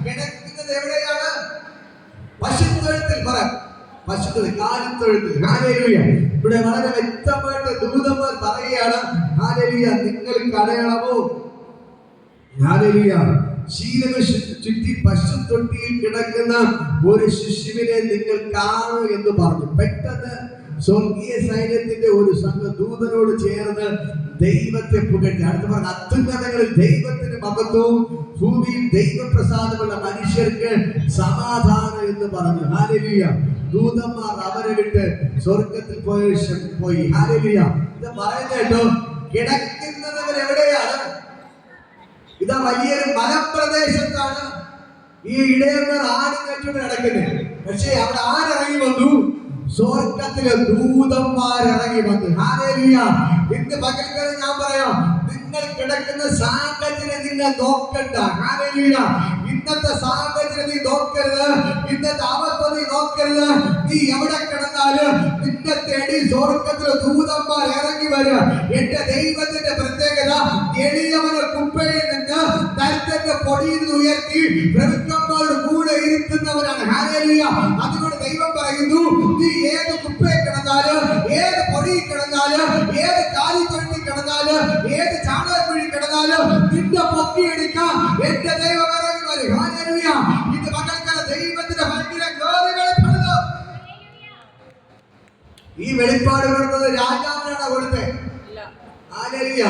കിടക്കുന്നത് എവിടെയാണ്? പശുത്തൊഴുത്തിൽ. കാലിത്തൊഴുത്തിൽ. ഹല്ലേലൂയ. ഇവിടെ വളരെ വ്യക്തമായിട്ട് ദൂതന്മാർ പറയുകയാണ്, ഹല്ലേലൂയ, നിങ്ങൾക്ക് അടയാളമോ ഹല്ലേലൂയ ശീലകൾ ചുറ്റി പശുത്തൊട്ടിയിൽ കിടക്കുന്ന ഒരു ശിശുവിനെ നിങ്ങൾ കാണൂ എന്ന് പറഞ്ഞു. പെട്ടെന്ന് സ്വർഗീയ സൈന്യത്തിന്റെ ഒരു സംഘം ദൂതനോട് ചേർന്ന് ദൈവത്തെ പുകഴ്ത്തി. അടുത്ത് പറഞ്ഞ, അത്യുന്നതങ്ങളിൽ ദൈവത്തിന് മഹത്വവും ഭൂമിയിൽ ദൈവപ്രസാദമുള്ള മനുഷ്യർക്ക് സമാധാനം എന്ന് പറഞ്ഞു. ഹല്ലേലൂയ. ദൂതന്മാർ അവരെ വിട്ട് സ്വർഗത്തിൽ പോയി. ഹല്ലേലൂയ. ഇത് പറയുന്നേട്ടോ, കിടക്കുന്നവർ എവിടെയാണ്? ഇതാ വലിയൊരു മലപ്രദേശത്താണ് ഈ ഇടയന്മാർ ആട് കഴിച്ചുകൊണ്ട് കിടക്കുന്നത്. പക്ഷേ അവിടെ ആരിറങ്ങി വന്നു? സ്വർഗത്തിലെ ദൂതന്മാരിറങ്ങി വന്നു. ഹല്ലേലൂയ. ഇന്ന് പകൽക്കാലം ഞാൻ പറയാം, നിങ്ങൾ കിടക്കുന്ന സാഹചര്യം നിങ്ങൾ നോക്കണ്ട. ഹല്ലേലൂയ. ഇന്നത്തെ സാഹചര്യം നീ നോക്കരുത്. ഇന്നത്തെ അവസ്ഥ നീ നോക്കരുത്. നീ എവിടെ കിടന്നാലും നിന്നെ തേടി സ്വർഗത്തിലെ ദൂതന്മാർ ഇറങ്ങി വരും. എന്റെ ദൈവത്തിന്റെ പ്രത്യേകത, എളിയവനെ കുപ്പയിൽ നിന്ന് ദരിദ്രന്റെ പൊടിയിൽ നിന്ന് ഉയർത്തി പ്രഭുക്കന്മാരുടെ കൂടെ ഇരുത്തുന്നവരാണ്. ഹല്ലേലൂയ. അതുകൊണ്ട് ദൈവം പറയുന്നു, നീ ഏത് കുപ്പയിൽ കിടന്നാലും, ഏത് പൊടിയിൽ കിടന്നാലും, ഏത് കാലിത്തൊഴുത്തിൽ കിടന്നാലും, ഏത് ചാണകക്കുഴി കിടന്നാലും നിന്റെ പൊക്കിയെടുക്കാം. എന്റെ ദൈവം ഇറങ്ങി വരും. ഹല്ലേലൂയ. ഇത് മക്കൾക്കാണ് ദൈവത്തിന്റെ ഭയങ്കര ഗ്ലോറി വെളിപ്പെടുന്നു. ഈ വെളിപ്പാട് കൊടുത്തത് രാജാവിനാണ് കൊടുത്തത്. ഹല്ലേലൂയ.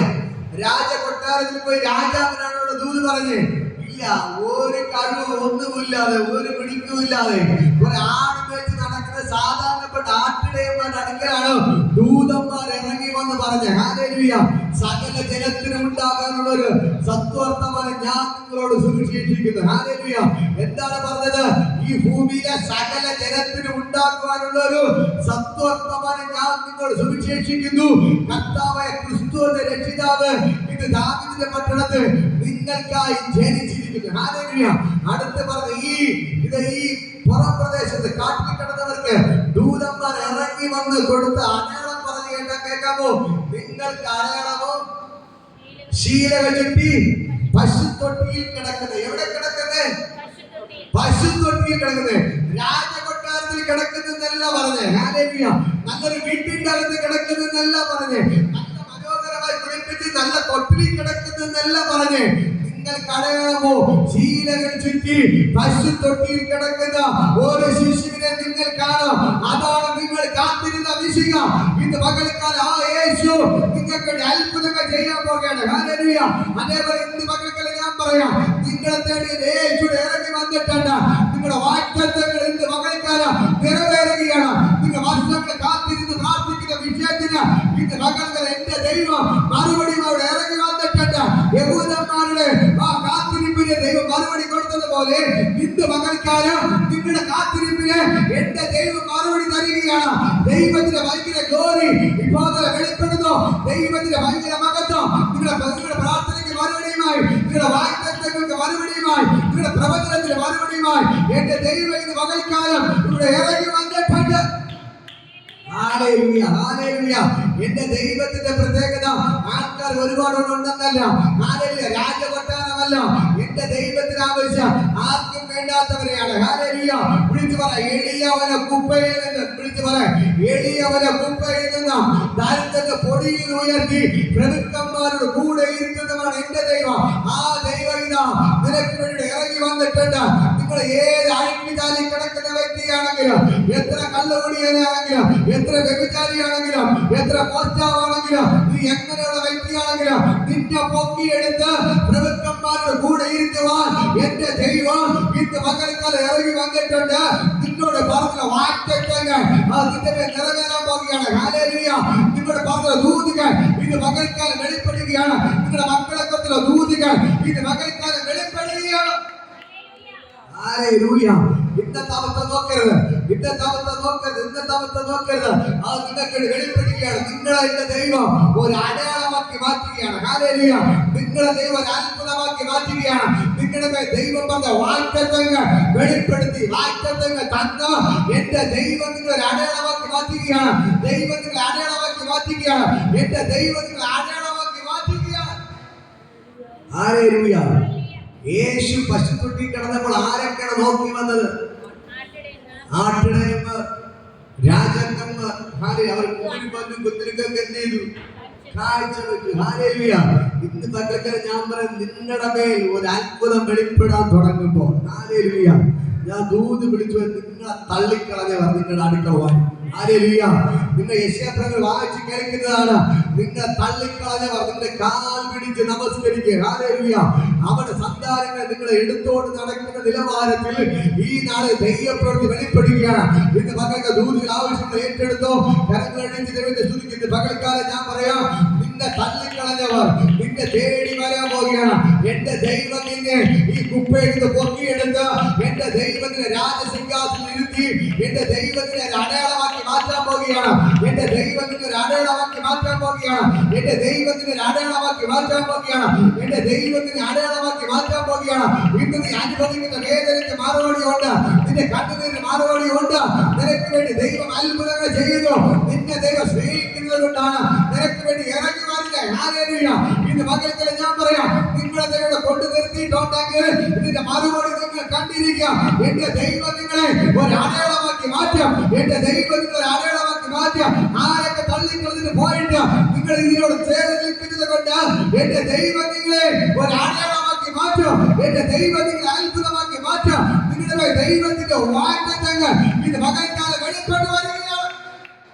രാജകൊട്ടാരത്തിൽ പോയി രാജാവിനാണോ ദൂത് പറഞ്ഞേ? ഇല്ല. ഒരു കഴിവ് ഒന്നുമില്ലാതെ, ഒരു പിടിക്കുമില്ലാതെ ഒരാണ് വെച്ച് നടക്കുന്ന സാധാരണപ്പെട്ട ആട്ടിടയന്മാരുടെ അടുക്കലാണ് ദൂതന്മാർ ഇറങ്ങി വന്ന് പറഞ്ഞ. ഹല്ലേലൂയ. സകല ജനത്തിനും ഉണ്ടാകാനുള്ള ഒരു സത്വർത്തമാനം ഞാൻ നിങ്ങളോട് സുവിശേഷിക്കുന്നു. ഹല്ലേലൂയ. എന്താണ് പറഞ്ഞത്? ഈ ഭൂമിയിലെ സകല ജനത്തിനും ഉണ്ടാക്കുവാനുള്ള ഒരു സത്വർത്തമാനം ഞാൻ നിങ്ങളോട് സുവിശേഷിക്കുന്നു. കർത്താവായ ക്രിസ്തു എന്ന രക്ഷിതാവ് ഇത് ദാവീദിന്റെ പട്ടണത്തിൽ നിങ്ങൾക്കായി ജനിച്ചിരിക്കുന്നു. ഹല്ലേലൂയ. അടുത്ത് പറഞ്ഞ ഈ പുറം പ്രദേശത്ത് കാട്ടിൽ കിടന്നവർക്ക് ദൂതന്മാർ ഇറങ്ങി വന്ന് കൊടുത്ത അടയാളം പറഞ്ഞു കേൾക്കാമോ? നിങ്ങൾക്ക് അടയാളമോ? ശീലകൾ ചുറ്റി പശുത്തൊട്ടിയിൽ കിടക്കുന്നത്. എവിടെ കിടക്കുന്നത്? പശുത്തൊട്ടിയിൽ കിടക്കുന്നത്. രാജകൊട്ടാരത്തിൽ കിടക്കുന്നതെന്നല്ല പറഞ്ഞേ. ഹല്ലേലൂയ. നല്ലൊരു വീട്ടിന്റെ അകത്ത് കിടക്കുന്നതെന്നല്ല പറഞ്ഞേ. നല്ല മനോഹരമായി കുളിപ്പിച്ച് നല്ല തൊട്ടിലിൽ കിടക്കുന്നതെന്നല്ല പറഞ്ഞേ. നിങ്ങൾക്ക് അടയാളമോ? ശീലകൾ ചുറ്റി പശുത്തൊട്ടിയിൽ കിടക്കുന്ന ഒരു ശിശുവിനെ നിങ്ങൾ കാണാം. അതാണ് നിങ്ങൾ കാത്തിരുന്ന വിശുക. ഇന്ന് പകൽക്കാലം ആ യേശു നിങ്ങൾക്ക് അത്ഭുതങ്ങൾ ചെയ്യാൻ പോകുകയാണ്. ഹല്ലേലൂയ. അതേപോലെ ഇന്ന് പകൽക്കാലം ഞാൻ പറയാം, നിങ്ങളെ തേടി യേശു ഇറങ്ങി വന്നിട്ടുണ്ട്. നിങ്ങളുടെ വാഗ്ദത്തങ്ങൾ ഇന്ന് പകൽക്കാലം നിറവേറുകയാണ്. നിങ്ങൾ വർഷങ്ങൾ കാത്തിരുന്ന് പ്രാർത്ഥിക്കുന്ന വിഷയത്തിന് ഇന്ന് പകൽക്കാലം എന്റെ ദൈവം മറുപടിയോടെ ഇറങ്ങി വന്നിട്ടുണ്ട്. യഹൂദന്മാരുടെ ആ കാത്തിരിപ്പിന് ദൈവം മറുപടി കൊടുത്തതുപോലെ ഇന്ന് പകൽക്കാലം നിങ്ങളുടെ കാത്തിരിപ്പിന് എന്റെ ദൈവം മറുപടി തരികയാണ്. ദൈവത്തിന്റെ ഭയങ്കര ഗ്ലോറി ഇപ്പോൾ വെളിപ്പെടുന്നു. ദൈവത്തിന്റെ ഭയങ്കര മഹത്വം നിങ്ങളുടെ പ്രാർത്ഥനയ്ക്ക് മറുപടിയുമായി, നിങ്ങളുടെ വാഗ്ദത്തങ്ങൾക്ക് മറുപടിയുമായി, നിങ്ങളുടെ പ്രവചനത്തിന് മറുപടിയുമായി എന്റെ ദൈവം ഇന്ന് പകൽക്കാലം ഇവിടെ ഇറങ്ങി വന്നിട്ടുണ്ട്. ഹല്ലേലൂയ. ഹല്ലേലൂയ. എന്റെ ദൈവത്തിന്റെ പ്രത്യേകത ആൾക്കാർ ഒരുപാടുണ്ടെന്നല്ല. ഹല്ലേലൂയ. രാജകൊട്ടാരമല്ല. എന്റെ ദൈവത്തിന് ആവശ്യം ആർക്കും വേണ്ടാത്തവരെയാണ്. ഹല്ലേലൂയ. വിളിച്ചു പറ, എളിയവനെ കുപ്പയിൽ നിന്ന്, വിളിച്ചു പറ, എളിയവനെ കുപ്പയിൽ നിന്ന് ദാരിദ്ര്യത്തെ പൊടിയിൽ ഉയർത്തി പ്രഭുക്കന്മാരുടെ കൂടെ ഇരുത്തുന്നതാണ് എന്റെ ദൈവം. ആ ദൈവം ഇതാ നിനക്ക് വേണ്ടി ഇറങ്ങി വന്നിട്ടുണ്ട്. നിങ്ങൾ ഏത് അഴിഞ്ഞാലി കിടക്കുന്ന വ്യക്തിയാണെങ്കിലും, എത്ര കള്ളുകുടിയാണെങ്കിലും, എത്ര വ്യഭിചാരിയാണെങ്കിലും, എത്ര മോഷ്ടാവാണെങ്കിലും, നീ എങ്ങനെയുള്ള വ്യക്തിയാണെങ്കിലും നിന്നെ പൊക്കിയെടുത്ത് പ്രഭുക്കന്മാരുടെ കൂടെ ഇരുത്തുവാൻ എന്റെ ദൈവം ഇന്ന് പകൽക്കാലം ഇറങ്ങി വന്നിട്ടുണ്ട്. നിന്നോട് പറഞ്ഞ വാഗ്ദത്തങ്ങൾ നിന്റെ മേൽ നിറവേറാൻ പോകുകയാണ്. ഹല്ലേലൂയ. നിന്നോട് പറഞ്ഞ ദൂതുകൾ ഇന്ന് പകൽക്കാലം വെളിപ്പെടുകയാണ്. നിങ്ങളുടെ മക്കളെ കുറിച്ചുള്ള ദൂതുകൾ ഇന്ന് പകൽക്കാലം വെളിപ്പെടുകയാണ്. ഹല്ലേലൂയ. ഇന്നത്തെ അവസ്ഥ നോക്കരുത്, ഇന്നത്തെ അവസ്ഥ നോക്കരുത്, ഇന്നത്തെ അവസ്ഥ നോക്കരുത്. അത് നിങ്ങൾക്ക് വെളിപ്പെടുകയാണ്. നിങ്ങളെ എന്റെ ദൈവം ഒരു അടയാളമാക്കി മാറ്റുകയാണ്. ഹല്ലേലൂയ. നിങ്ങളെ ദൈവം ഒരു അത്ഭുതമാക്കി മാറ്റുകയാണ്. നിങ്ങളുടെ ദൈവം പറഞ്ഞ വാഗ്ദത്തങ്ങൾ വെളിപ്പെടുത്തി, വാഗ്ദത്തങ്ങൾ തന്ന എന്റെ ദൈവം നിങ്ങളെ അടയാളമാക്കി മാറ്റുകയാണ്. ദൈവം നിങ്ങളെ അടയാളമാക്കി മാറ്റുകയാണ്. എന്റെ ദൈവം നിങ്ങളെ അടയാളമാക്കി മാറ്റുകയാണ്. ഹല്ലേലൂയ. യേശു പശുത്തൊട്ടി കിടന്നപ്പോൾ ആരൊക്കെയാണ് നോക്കി വന്നത്? ആട്ടിടയന്മാർ, രാജാക്കന്മാർ. അവർ കുത്തിരിക്കൊക്കെ എന്ത് ചെയ്തു? കാഴ്ച വെച്ചു. ഹല്ലേലൂയ. ഇന്ന് പകൽക്കാലം ഞാൻ പറയാം, നിങ്ങളുടെ മേൽ ഒരു അത്ഭുതം വെളിപ്പെടാൻ തുടങ്ങുമ്പോൾ, ഹല്ലേലൂയ, ഞാൻ ദൂത് വിളിച്ചു നിങ്ങളെ തള്ളിക്കളഞ്ഞവർ നിങ്ങളുടെ അടുക്കള വാങ്ങി. ഹല്ലേലൂയ. നിങ്ങൾ യെശയ്യാപ്രവചനം വായിച്ച് കേൾക്കുന്നതാണ്. നിങ്ങളെ തള്ളിക്കളഞ്ഞവർ നിങ്ങളുടെ കാൽ പിടിച്ച് നമസ്കരിക്കുക. ഹല്ലേലൂയ. അവരുടെ സന്താനങ്ങൾ നിങ്ങളെ എടുത്തോണ്ട് നടക്കുന്ന നിലവാരത്തിൽ ഈ നാളെ ദൈവപ്രവൃത്തി വെളിപ്പെടുകയാണ്. ഇന്ന് പകൽക്കാല ദൂതുകൾ ആവശ്യങ്ങൾ ഏറ്റെടുത്തോ. കരങ്ങളടിച്ച് ദൈവത്തെ സ്തുതിക്കുന്ന പകൽക്കാലം ഞാൻ പറയാം, നിന്നെ തള്ളിക്കളഞ്ഞവർ നിന്നെ തേടി വരാൻ പോവുകയാണ്. എന്റെ ദൈവം നിന്നെ ഈ കുപ്പയിൽ നിന്ന് പൊക്കിയെടുത്ത് എന്റെ ദൈവത്തിനെ രാജസിംഹാസനം ഇരുത്തി എന്റെ ദൈവത്തിനെ അടയാളമാക്കി മാറ്റാൻ പോവുകയാണ്. എന്റെ ദൈവത്തിന് ഒരു അടയാളമാക്കി മാറ്റാൻ പോവുകയാണ്. എന്റെ ദൈവത്തിന് ഒരു അടയാളമാക്കി മാറ്റാൻ പോവുകയാണ്. എന്റെ ദൈവത്തിന് അടയാളമാക്കി മാറ്റാൻ പോവുകയാണ്. ഇന്ന് നീ അനുഭവിക്കുന്ന വേദനയ്ക്ക് മറുപടിയുണ്ട്. നിന്റെ കണ്ണുനീരിന് മറുപടിയുണ്ട്. നിനക്ക് വേണ്ടി ദൈവം അത്ഭുതങ്ങൾ ചെയ്യുന്നു. നിന്നെ ദൈവം സ്നേഹിക്കുന്നത് കൊണ്ടാണ് നിനക്ക് വേണ്ടി ഇറങ്ങി വരുന്നത്. ഹല്ലേലൂയ. ഇന്ന് പകൽക്കാലം ഞാൻ പറയാം, നിങ്ങളെ ദൈവം കൊണ്ടു നിർത്തിയിട്ടുണ്ടെങ്കിൽ ഇതിന്റെ മറുപടി നിങ്ങൾ കണ്ടിരിക്കുക. എന്റെ ദൈവം നിങ്ങളെ ഒരു അടയാളമാക്കി മാറ്റാം. എന്റെ ദൈവം നിങ്ങളെ അടയാളമാക്കി മാറ്റാം. ആരൊക്കെ തള്ളിക്കളഞ്ഞിട്ട് പോയിട്ട് നിങ്ങൾ ഇതിനോട് ചേർന്ന് നിൽക്കുന്നത് കൊണ്ട് എന്റെ ദൈവം നിങ്ങളെ ഒരു അടയാളമാക്കി മാറ്റാം. എന്റെ ദൈവം നിങ്ങളെ അത്ഭുതമാക്കി മാറ്റാം. നിങ്ങളുടെ ദൈവത്തിന്റെ വാഗ്ദത്തങ്ങൾ ഇത് പകൽക്കാലം വെളിപ്പെട്ടു വരികയാണ്.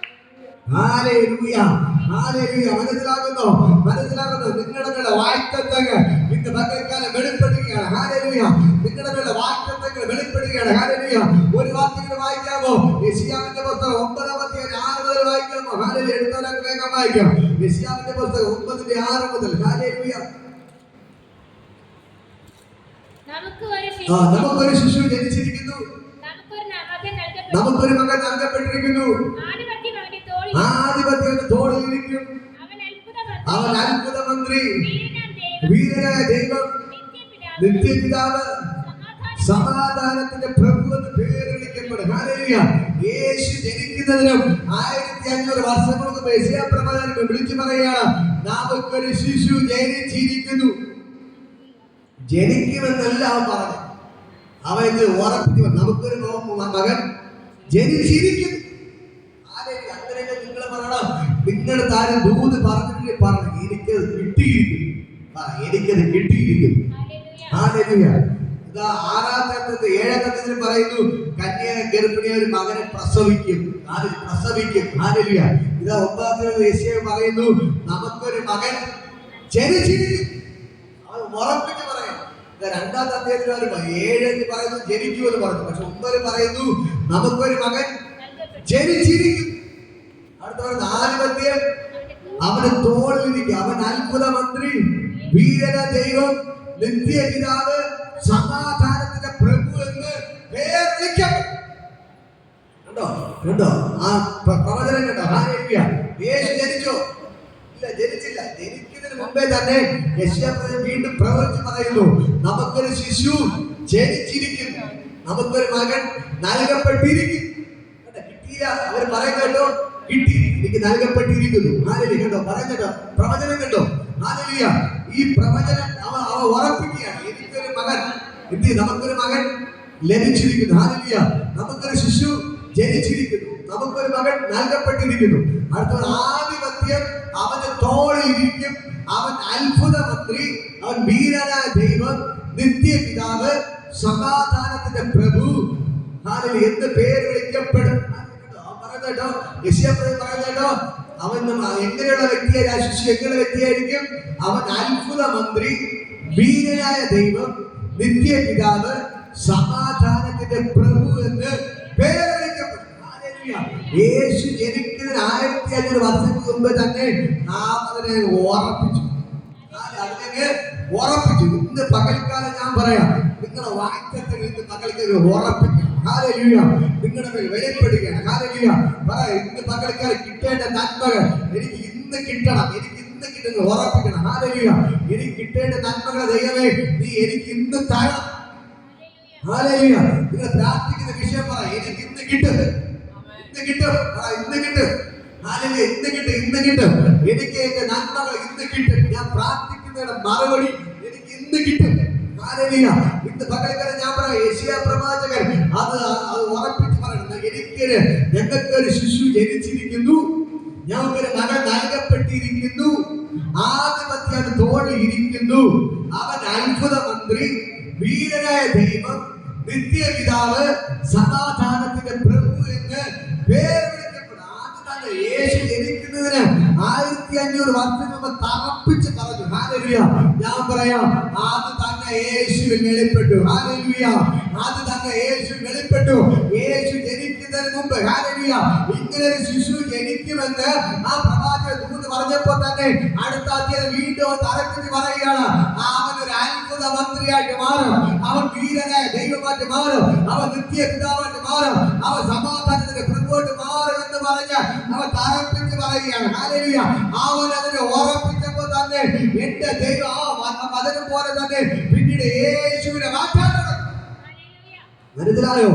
Hallelujah, hallelujah. മനസ്സിലാകുന്നു, മനസ്സിലാകുന്നു. നിങ്ങളുടെ വാഗ്ദത്തങ്ങൾ ഇന്ന് പകൽക്കാലം വെളിപ്പെടുകയാണ്. ഹല്ലേലൂയ. നിങ്ങളുടെ വാഗ്ദത്തങ്ങൾ വെളിപ്പെടുകയാണ്. ഹല്ലേലൂയ. ഒരു വാക്യങ്ങൾ വായിക്കാമോ? യെശയ്യാവിന്റെ പുസ്തകം 9-ാം അധ്യായം 6 മുതൽ വായിക്കാമോ? ഹല്ലേലൂയ. എടുത്തവരൊക്കെ വേഗം വായിക്കാം. യെശയ്യാവിന്റെ പുസ്തകം 9-ന്റെ 6 മുതൽ. ഹല്ലേലൂയ. നമുക്കൊരു ശിശു ജനിച്ചിരിക്കുന്നു, നമുക്കൊരു മകൻ നൽകപ്പെട്ടിരിക്കുന്നു, ആധിപത്യം തോളിലിരിക്കും, അവൻ അത്ഭുത മന്ത്രി, വീരനായ ദൈവം, നിത്യപിതാവ്, സമാധാനത്തിന്റെ പ്രഭു എന്ന് പേര് വിളിക്കപ്പെടും. ഹല്ലേലൂയ. യേശു ജനിക്കുന്നതിനും 1500 വർഷങ്ങൾക്ക് മുമ്പ് യെശയ്യാ പ്രവാചകൻ വിളിച്ചു പറയുകയാണ്, നമുക്കൊരു ശിശു ജനിച്ചിരിക്കുന്നു. ജനിക്കുമെന്നല്ല അവൻ പറഞ്ഞു, അവൻ ഇത് ഉറപ്പിച്ചു, നമുക്കൊരു മകൻ ജനിച്ചിരിക്കുന്നു. അങ്ങനെയൊക്കെ നിങ്ങൾ പറയണം, നിങ്ങളുടെ താരം ദൂത് പറഞ്ഞിട്ട് പറഞ്ഞു, എനിക്കത് കിട്ടിയിരിക്കുന്നു, എനിക്കത് കിട്ടിയിരിക്കുന്നു. ഹല്ലേലൂയ. ഇതാ 6-ാം 7-ാം പറയുന്നു, കന്യക ഗർഭിണിയായ ഒരു മകനെ പ്രസവിക്കും, പ്രസവിക്കും. ഹല്ലേലൂയ. ഇതാ 9-ാം യെശയ്യാ പറയുന്നു, നമുക്കൊരു മകൻ ജനിച്ചിരിക്കും. അത് ഉറപ്പിച്ച് പറയാം. 2-ാം അധ്യായത്തിൽ 7 പറയുന്നു ജനിക്കുമെന്ന് പറഞ്ഞു, പക്ഷെ 9 പറയുന്നു നമുക്കൊരു മകൻ ജനിച്ചിരിക്കും. അടുത്ത പറയുന്ന 4-ാം അവന് തോളിലിരിക്കും, അവൻ അത്ഭുത മന്ത്രി, വീരന ദൈവം, നിത്യപിതാവ്, സമാധാനത്തിന്റെ പ്രഭു എന്ന് പേര് വിളിക്കപ്പെടും. കണ്ടോ, കണ്ടോ ആ പ്രവചനം കണ്ടോ? ഹല്ലേലൂയ. യേശു ജനിച്ചോ? ഇല്ല, ജനിച്ചില്ല. ജനിക്കുന്നതിന് മുമ്പേ തന്നെ യെശയ്യാ വീണ്ടും പ്രവചിച്ച് പറയുന്നു, നമുക്കൊരു ശിശു ജനിച്ചിരിക്കുന്നു, നമുക്കൊരു മകൻ നൽകപ്പെട്ടിരിക്കും. കിട്ടിയില്ല, അവർ പറയുന്ന കേട്ടോ, കിട്ടി, എനിക്ക് നൽകപ്പെട്ടിരിക്കുന്നു. ഹല്ലേലൂയ. കണ്ടോ, പറയുന്നുണ്ടോ പ്രവചനം? കണ്ടോ? ഹല്ലേലൂയ. ഈ പ്രവചനം അവ ഉറപ്പിക്കുകയാണ്, എനിക്കൊരു മകൻ, നമുക്കൊരു മകൻ ലഭിച്ചിരിക്കുന്നു. ഹല്ലേലൂയ. നമുക്കൊരു ശിശു ജനിച്ചിരിക്കുന്നു, നമുക്കൊരു മകൻ നൽകപ്പെട്ടിരിക്കുന്നു. അടുത്ത ആധിപത്യം അവന്റെ തോളിലിരിക്കും, അവൻ അത്ഭുത മന്ത്രി, അവൻ വീരനായ ദൈവം, നിത്യപിതാവ്, സമാധാനത്തിന്റെ പ്രഭു. ഹല്ലേലൂയ. എന്ത് പേര് വിളിക്കപ്പെടും? പറഞ്ഞോ, യെശയ്യാ പറയുന്നോ, അവൻ എങ്ങനെയുള്ള വ്യക്തിയായി, ആ ശിശു എങ്ങനെ വ്യക്തിയായിരിക്കും? അവൻ അത്ഭുത മന്ത്രി, വീരനായ ദൈവം, നിത്യപിതാവ്, സമാധാനത്തിന്റെ പ്രഭു എന്ന് പേര് വിളിക്കപ്പെടും. യേശു ജനിക്കുന്നതിന് 1500 വർഷങ്ങൾക്ക് മുമ്പ് തന്നെ നാം അതിനെ ഉറപ്പിച്ചു. ഇന്ന് പകൽക്കാലം ഞാൻ പറയാം, നിങ്ങളുടെ വാക്യത്തിൽ ഇന്ന് പകൽക്കാലം ഉറപ്പിക്കണം. ഹല്ലേലൂയ. നിങ്ങളുടെ മേൽ വെളിപ്പെടുകയാണ്. ഹല്ലേലൂയ. ഇന്ന് പകൽക്കാലം കിട്ടേണ്ട നന്മകൾ എനിക്ക് ഇന്ന് കിട്ടണം, എനിക്ക് ഇന്ന് കിട്ടുന്നത് ഉറപ്പിക്കണം. ഹല്ലേലൂയ. എനിക്ക് കിട്ടേണ്ട നന്മകളെ ദൈവമേ നീ എനിക്ക് ഇന്ന് തരണം. ഹല്ലേലൂയ. നിങ്ങൾ പ്രാർത്ഥിക്കുന്ന വിഷയം പറ, എനിക്ക് ഇന്ന് കിട്ടും, ഇന്ന് കിട്ടും, ഇന്ന് കിട്ടും. ഹല്ലേലൂയ. ഇന്ന് കിട്ടും, ഇന്ന് കിട്ടും. എനിക്ക് എന്റെ നന്മകൾ ഇന്ന് കിട്ടും. ഞാൻ പ്രാർത്ഥിക്കുന്നതിന്റെ മറുപടി എനിക്ക് ഇന്ന് കിട്ടും. ഹല്ലേലൂയ. ഇന്ന് പകൽക്കാലം ഞാൻ പറയാം, യെശയ്യാ പ്രവാചകൻ അത് ഉറപ്പിച്ച് പറയണം, ഞങ്ങൾക്കൊരു ശിശു ജനിച്ചിരിക്കുന്നു, ഞങ്ങൾക്കൊരു മകൻ നൽകപ്പെട്ടിരിക്കുന്നു, ആധിപത്യം തോളിൽ ഇരിക്കുന്നു, അവൻ അത്ഭുത മന്ത്രി, വീരനായ ദൈവം, നിത്യപിതാവ്, സമാധാനത്തിന്റെ പ്രഭു എന്ന് പേര് വിളിക്കപ്പെടും. ആദ്യം തന്നെ യേശു ജനിക്കുന്നതിന് 1500 വർഷം മുമ്പ് തറപ്പിച്ച് പറഞ്ഞു. ഹല്ലേലൂയ. ഞാൻ പറയാം, ആദ്യം തന്നെ യേശുവിൽ വെളിപ്പെട്ടു. ഹല്ലേലൂയ. ആദ്യം തന്നെ യേശു വെളിപ്പെട്ടു. യേശു ജനിക്കുന്നതിന് മുമ്പ്, ഹല്ലേലൂയ, ഇങ്ങനെ ഒരു ശിശു ജനിക്കുമെന്ന് ആ പ്രവാചകൻ ദൂത് പറഞ്ഞപ്പോൾ തന്നെ അടുത്ത അധ്യായം വീണ്ടും തറപ്പിച്ച് പറയുകയാണ്, അവൻ ഒരു അത്ഭുത മന്ത്രിയായിട്ട് മാറും, അവൻ വീരനായ ദൈവമായിട്ട് മാറും, അവൻ നിത്യപിതാവായിട്ട് മാറും, അവൻ സമാധാനത്തിന്റെ പ്രഭുവായിട്ട് മാറും എന്ന് പറഞ്ഞ് അവൻ തറപ്പിച്ച് പറയുകയാണ്. ഹല്ലേലൂയ. അവൻ അതിനെ ഉറപ്പിച്ചപ്പോൾ തന്നെ എന്റെ ദൈവം അതിനും പോലെ തന്നെ പിന്നീട് യേശുവിനെ മാറ്റാൻ. മനസ്സിലായോ?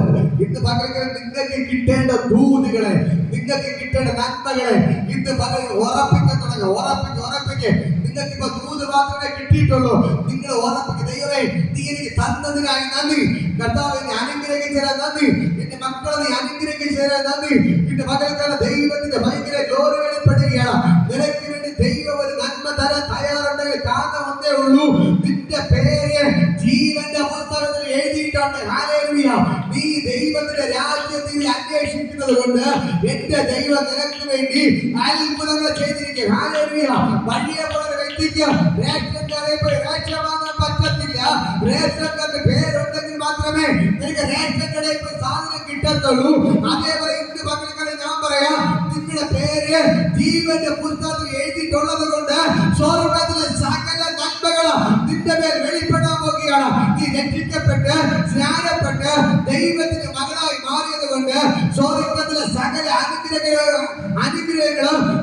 ഇന്ന് പകരം നിങ്ങൾക്ക് കിട്ടേണ്ട ദൂതുകളെ, നിങ്ങൾക്ക് കിട്ടേണ്ട നന്മകളെ ഇന്ന് പകരം ഉറപ്പിക്കാൻ തുടങ്ങുക. ഉറപ്പിക്ക്. നിങ്ങൾക്ക് ഇപ്പൊ ദൂത് മാത്രമേ കിട്ടിയിട്ടുള്ളൂ. നിങ്ങൾ ഉറപ്പിക്ക്. ദൈവമേ, നീ എനിക്ക് തന്നതിനായി നന്ദി. കർത്താവ്, എന്നെ അനുഗ്രഹിച്ചതിനായി നന്ദി. എന്റെ മക്കളെ നീ അനുഗ്രഹിച്ചതിനായി നന്ദി. ഇന്ന് പകൽക്കാലം ദൈവത്തിന്റെ ഭയങ്കര ഗ്ലോറി വെളിപ്പെടുകയാണ്. നിനക്ക് വേണ്ടി ദൈവം ഒരു നന്മ തരാൻ തയ്യാറുണ്ടെങ്കിൽ കാരണം ഒന്നേ ഉള്ളൂ, നിന്റെ പേര് ജീവന്റെ പുസ്തകത്തിൽ എഴുതിയിട്ടുണ്ട്. ഹല്ലേലൂയ. നീ ദൈവത്തിന്റെ രാജ്യത്തിൽ അന്വേഷിക്കുന്നത് പറയുന്നത് കൊണ്ട് എന്റെ ദൈവം നിനക്ക് വേണ്ടി അത്ഭുതങ്ങൾ ചെയ്തിരിക്കും. ഹല്ലേലൂയ. വഴിയെ പോകുന്ന വ്യക്തിക്ക് റേഷൻ കടയിൽ പോയി റേഷൻ വാങ്ങാൻ പറ്റത്തില്ല. റേഷൻ കാർഡ് പേരുണ്ടെങ്കിൽ മാത്രമേ നിനക്ക് റേഷൻ കടയിൽ പോയി സാധനം കിട്ടത്തുള്ളൂ. അതേപോലെ ഇന്ന് പകൽക്കാലം ഞാൻ പറയാം, നിങ്ങളുടെ പേര് ജീവന്റെ പുസ്തകത്തിൽ എഴുതിയിട്ടുള്ളത് കൊണ്ട് സ്വർഗ്ഗത്തിലെ സകല നന്മകളും നിന്റെ മേൽ വെളിപ്പെടാൻ പോകുകയാണ്. നീ രക്ഷിക്കപ്പെട്ട് സ്നാനപ്പെട്ട് ദൈവത്തിന്റെ മകളായി മാറിയത് കൊണ്ട് സ്വർഗ്ഗത്തിലെ സകല അനുഗ്രഹങ്ങളും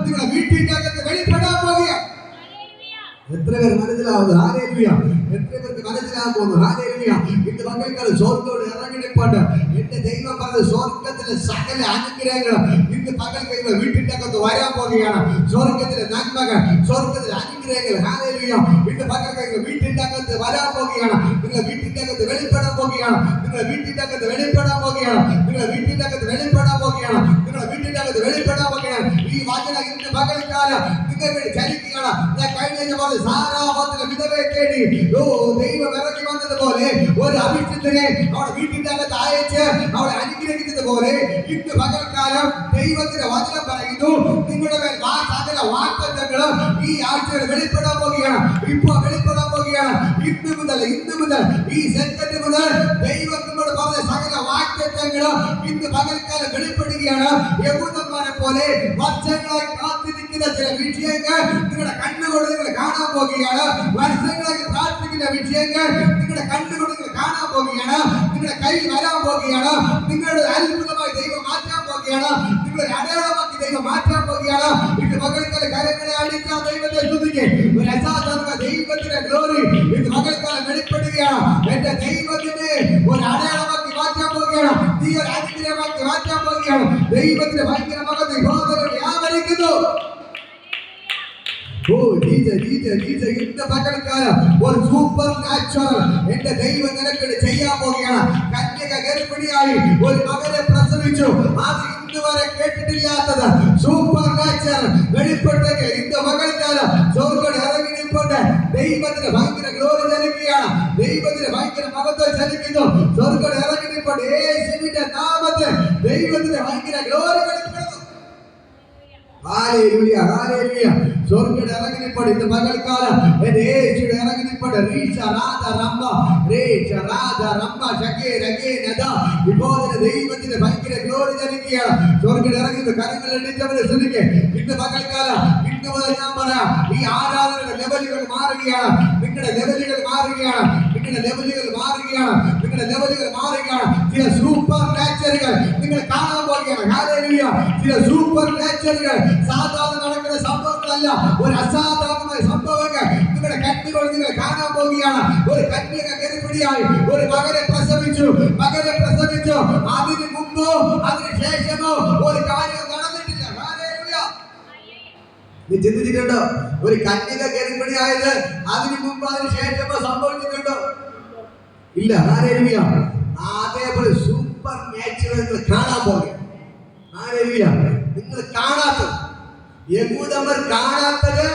നിങ്ങളുടെ വീട്ടിനകത്ത് വെളിപ്പെടാൻ പോകുകയാണ്. എത്ര പേർ മനസ്സിലാവുന്നു? ഹല്ലേലൂയ. എത്ര പേർക്ക് മനസ്സിലാകാൻ പോകുന്നു? ഹല്ലേലൂയ. ഇന്ന് പകൽക്കാലം സ്വർഗ്ഗത്തോട് ഇറങ്ങിയിട്ടുണ്ട്. എന്റെ ദൈവം പറഞ്ഞ സ്വർഗ്ഗത്തിലെ സകല അനുഗ്രഹങ്ങളും ഇന്ന് പകൽക്കാലം വീട്ടിന്റെ അകത്ത് വരാൻ പോകുകയാണ്. സ്വർഗ്ഗത്തിലെ നന്മകൾ, സ്വർഗ്ഗത്തിലെ അനുഗ്രഹങ്ങൾ, ഹല്ലേലൂയ, ഇന്ന് പകൽക്കാലം വീട്ടിന്റെ അകത്ത് വരാൻ പോകുകയാണ്. നിങ്ങളുടെ വീട്ടിന്റെ അകത്ത് വെളിപ്പെടാൻ പോകുകയാണ്. നിങ്ങളുടെ വീട്ടിന്റെ അകത്ത് വെളിപ്പെടാൻ പോകുകയാണ്. നിങ്ങളുടെ വീട്ടിന്റെ അകത്ത് വെളിപ്പെടാൻ പോകുകയാണ്. നിങ്ങളുടെ വീട്ടിന്റെ അകത്ത് വെളിപ്പെടാൻ പോകുകയാണ്. ഈ വചനം ഇന്ന് പകൽക്കാലം നിങ്ങൾക്ക് ചലിക്കുകയാണ്. ഞാൻ കഴിഞ്ഞ സാരാഭാത്തിലെ വിധവയെ തേടി ദൈവം ഇറങ്ങി വന്നതുപോലെ ഒരു അഭിഷിക്തനെ അവരുടെ വീട്ടിന്റെ അകത്ത് അയച്ച് അവരെ അനുഗ്രഹിച്ചതുപോലെ ഇന്ന് പകൽക്കാലം ദൈവത്തിന്റെ വചനം പറയുന്നു, നിങ്ങളുടെ മേൽ സകല വാഗ്ദത്തങ്ങളും ഈ ആഴ്ചയിൽ വെളിപ്പെടാൻ പോകുകയാണ്. ഇപ്പൊ വെളിപ്പെടാൻ പോകുകയാണ്. ഇന്ന് മുതൽ ഈ സെക്കൻഡ് മുതൽ ദൈവം നിങ്ങളോട് പറഞ്ഞ സകല വാഗ്ദത്തങ്ങളും ഇന്ന് പകൽക്കാലം വെളിപ്പെടുകയാണ്. യഹൂദന്മാരെ പോലെ വർഷങ്ങളായി കാത്തിരിക്കുന്ന ചില വിഷയങ്ങൾ നിങ്ങളുടെ കണ്ണുകൊണ്ട് നിങ്ങൾ കാണാൻ പോകുകയാണ്. വർഷങ്ങളായി പ്രാർത്ഥിക്കുന്ന വിഷയങ്ങൾ നിങ്ങളുടെ കണ്ണുകൊണ്ട് നിങ്ങൾ കാണാൻ പോകുകയാണ്. നിങ്ങളുടെ കൈ വരാൻ പോകുകയാണ്. നിങ്ങളുടെ അത്ഭുതമായി ദൈവം മാറ്റാൻ പോകുകയാണ്. നിങ്ങളുടെ അടയാളമാക്കി ദൈവം മാറ്റാൻ പോകുകയാണ്. ഇന്ന് പകൽക്കാലം കരങ്ങളെ അടിക്കാൻ ദൈവത്തെ സ്തുതിക്കേ. ഒരു അസാധാരണ ദൈവത്തിന്റെ ഗ്ലോറി ഇന്ന് പകൽക്കാലം വെളിപ്പെടുകയാണ്. എന്റെ ദൈവത്തിന്റെ ഒരു അടയാളമാക്കി മാറ്റാൻ പോകുകയാണ്. നീ ഒരു അനുഗ്രഹമാക്കി മാറ്റാൻ പോകുകയാണ്. ദൈവത്തിന്റെ ഭയങ്കര മകത്ത് ബോധനം വ്യാപരിക്കുന്നു. ഇന്ന് പകൽക്കാലം ഒരു സൂപ്പർ നാച്ചുറൽ എന്റെ ദൈവം നിനക്ക് ചെയ്യാൻ പോകുകയാണ്. കന്യക ഗർഭിണിയായി ഒരു മകനെ പ്രസവിച്ചു. അത് ഇന്ന് വരെ കേട്ടിട്ടില്ലാത്തത് സൂപ്പർ നാച്ചുറൽ വെളിപ്പെട്ടെങ്കിൽ ഇന്ന് പകൽക്കാലം സ്വർഗ്ഗം ഇറങ്ങി നിൽപ്പുണ്ട്. ദൈവത്തിന് ഭയങ്കര ഗ്ലോറി ചലിക്കുകയാണ്. ദൈവത്തിന് ഭയങ്കര മഹത്വം ചലിക്കുന്നു. സ്വർഗ്ഗം ഇറങ്ങി നിൽപ്പുണ്ട്. യേശുവിന്റെ നാമത്തിൽ ദൈവത്തിന് ഭയങ്കര ഗ്ലോറി വെളിപ്പെടുന്നു. Hallelujah, hallelujah. സ്വർഗ്ഗം ഇറങ്ങി നിൽപ്പുണ്ട്. ഇന്ന് പകൽക്കാലം എന്റെ യേശുവിന്റെ ഇറങ്ങി നിൽപ്പുണ്ട്. ഇപ്പോൾ ദൈവത്തിന്റെ ഭയങ്കര ഗ്ലോറി ചലിക്കുകയാണ്. സ്വർഗ്ഗം ഇറങ്ങി കരങ്ങൾ എണ്ണിച്ചവരെ ശ്രദ്ധിക്കേ. ഇന്ന് പകൽക്കാലം ഇന്ന് മുതൽ ഞാൻ പറയാം, ഈ ആരാധനയുടെ ലെവലുകൾ മാറുകയാണ്. നിങ്ങളുടെ ലെവലുകൾ മാറുകയാണ്. നിങ്ങളുടെ ലെവലുകൾ മാറുകയാണ്. നിങ്ങളുടെ ലെവലുകൾ മാറുകയാണ്. ചില സൂപ്പർ നാച്ചുറലുകൾ നിങ്ങൾ കാണാൻ പോകുകയാണ്. ഹല്ലേലൂയ. ചില സൂപ്പർ നാച്ചുറലുകൾ സാധാരണ നടക്കുന്ന സംഭവങ്ങളല്ല, ഒരു അസാധാരണമായ സംഭവങ്ങൾ നിങ്ങളുടെ കണ്ണുകൾ നിങ്ങൾ കാണാൻ പോവുകയാണ്. ഒരു കന്യക ഗർഭിണിയായി ഒരു മകനെ പ്രസവിച്ചു. അതിന് മുമ്പോ അതിന് ശേഷമോ ഒരു കാര്യം നടന്നിട്ടില്ല. ഹല്ലേലൂയ. നീ ചിന്തിച്ചിട്ടുണ്ടോ? ഒരു കന്യക ഗർഭിണിയായത് അതിന് മുമ്പ് അതിന് ശേഷമോ സംഭവിച്ചിട്ടുണ്ടോ? ഇല്ല. ഹല്ലേലൂയ. അതേപോലെ സൂപ്പർ നാച്ചുറൽ നിങ്ങൾ കാണാൻ പോകുക. ഹല്ലേലൂയ. നിങ്ങൾ കാണാത്തത്, യഹൂദന്മാർ കാണാത്തത്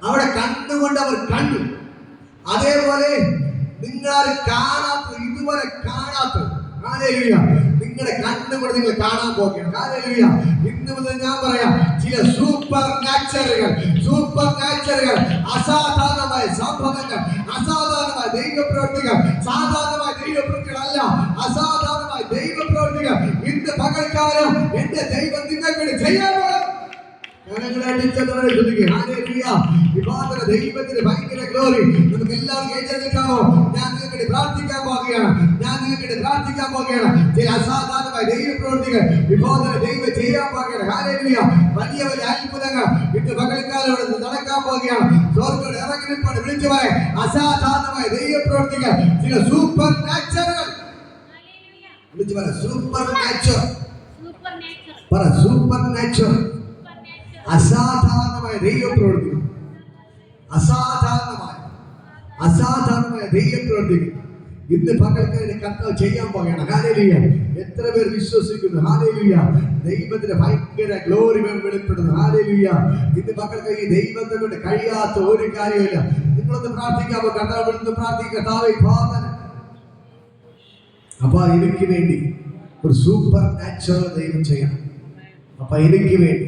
അവിടെ കണ്ടുകൊണ്ട് അവർ കണ്ടു. അതേപോലെ നിങ്ങൾ കാണാത്തത്, ഇതുവരെ കാണാത്തത്, ഹല്ലേലൂയ, നിങ്ങളുടെ കണ്ണുകൊണ്ട് നിങ്ങൾ കാണാൻ പോകുകയാണ്. ഹല്ലേലൂയ. ഇന്ന് മുതൽ ഞാൻ പറയാം, ചില സൂപ്പർ നാച്ചുറലുകൾ അസാധാരണമായ സംഭവങ്ങൾ, അസാധാരണമായ ദൈവപ്രവൃത്തികൾ, സാധാരണമായ ദൈവപ്രവൃത്തികളല്ല, അസാധാരണമായ ദൈവപ്രവൃത്തികൾ ഇന്ന് പകൽക്കാലം എന്റെ ദൈവം നിങ്ങൾക്ക് ചെയ്യാൻ പോകും. ദൈവത്തിന് ഭയങ്കര ഗ്ലോറി. നമുക്ക് എല്ലാവർക്കും ഏറ്റെടുക്കാമോ? ഞാൻ നിങ്ങൾക്ക് പ്രാർത്ഥിക്കാൻ പോകുകയാണ്. ചില അസാധാരണമായ ദൈവപ്രവൃത്തികൾ വിഭോധന ദൈവം ചെയ്യാൻ പോകുകയാണ്. ഹല്ലേലൂയ. വലിയ വലിയ അത്ഭുതങ്ങൾ ഇന്ന് പകൽക്കാലം നടക്കാൻ പോകുകയാണ്. സ്വർഗ്ഗം ഇറങ്ങി നിൽപ്പാണ്. വിളിച്ചു പറയാം, അസാധാരണമായ ദൈവപ്രവൃത്തികൾ, ചില സൂപ്പർ നാച്ചുറൽ. വിളിച്ചു പറയാം, സൂപ്പർ നാച്ചുറൽ. Super natural. അസാധാരണമായ ദൈവപ്രവൃത്തികൾ, അസാധാരണമായ ദൈവപ്രവൃത്തികൾ ഇന്ന് പകൽക്കാലം കർത്താവ് ചെയ്യാൻ പോകുകയാണ്. ഹല്ലേലൂയ. എത്ര പേർ വിശ്വസിക്കുന്നു? ഹല്ലേലൂയ. ദൈവത്തിന്റെ ഭയങ്കര ഗ്ലോറി വെളിപ്പെടുന്നു. ഹല്ലേലൂയ. ഇന്ന് പകൽക്കാലം ഈ ദൈവത്തെ കൊണ്ട് കഴിയാത്ത ഒരു കാര്യമില്ല. നിങ്ങളൊന്ന് പ്രാർത്ഥിക്കാമോ? കർത്താവ് പ്രാർത്ഥിക്കുക. അപ്പൊ എനിക്ക് വേണ്ടി ഒരു സൂപ്പർ നാച്ചുറൽ ദൈവം ചെയ്യണം. അപ്പൊ എനിക്ക് വേണ്ടി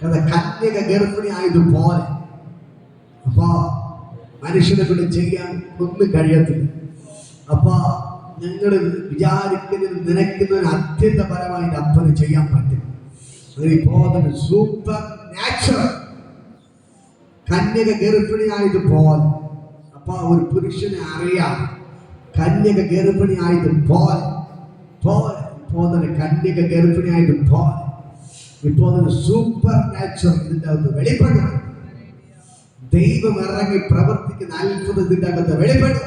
കന്യക ഗർഭിണി ആയതുപോലെ അപ്പൊ മനുഷ്യനെ കൊണ്ട് ചെയ്യാൻ ഒന്നും കഴിയത്തില്ല. അപ്പൊ ഞങ്ങൾ വിചാരിക്കുന്നതിന് നിനക്കുന്നതിന് അത്യന്തപരമായി അപ്പന് ചെയ്യാൻ പറ്റും. അതിന് സൂപ്പർ നാച്ചുറൽ കന്യക ഗർഭിണി ആയതുപോലെ. അപ്പൊ ഒരു പുരുഷനെ അറിയാം കന്യക ഗർഭിണി ആയതുപോലെ കന്യക ഗർഭിണി ആയതുപോലെ ഇപ്പോൾ സൂപ്പർ നാച്ചുറൽ ഇതിൻ്റെ അകത്ത് വെളിപ്പെടുക. ദൈവം ഇറങ്ങി പ്രവർത്തിക്കുന്ന അത്ഭുതത്തിന്റെ അകത്ത് വെളിപ്പെടുക.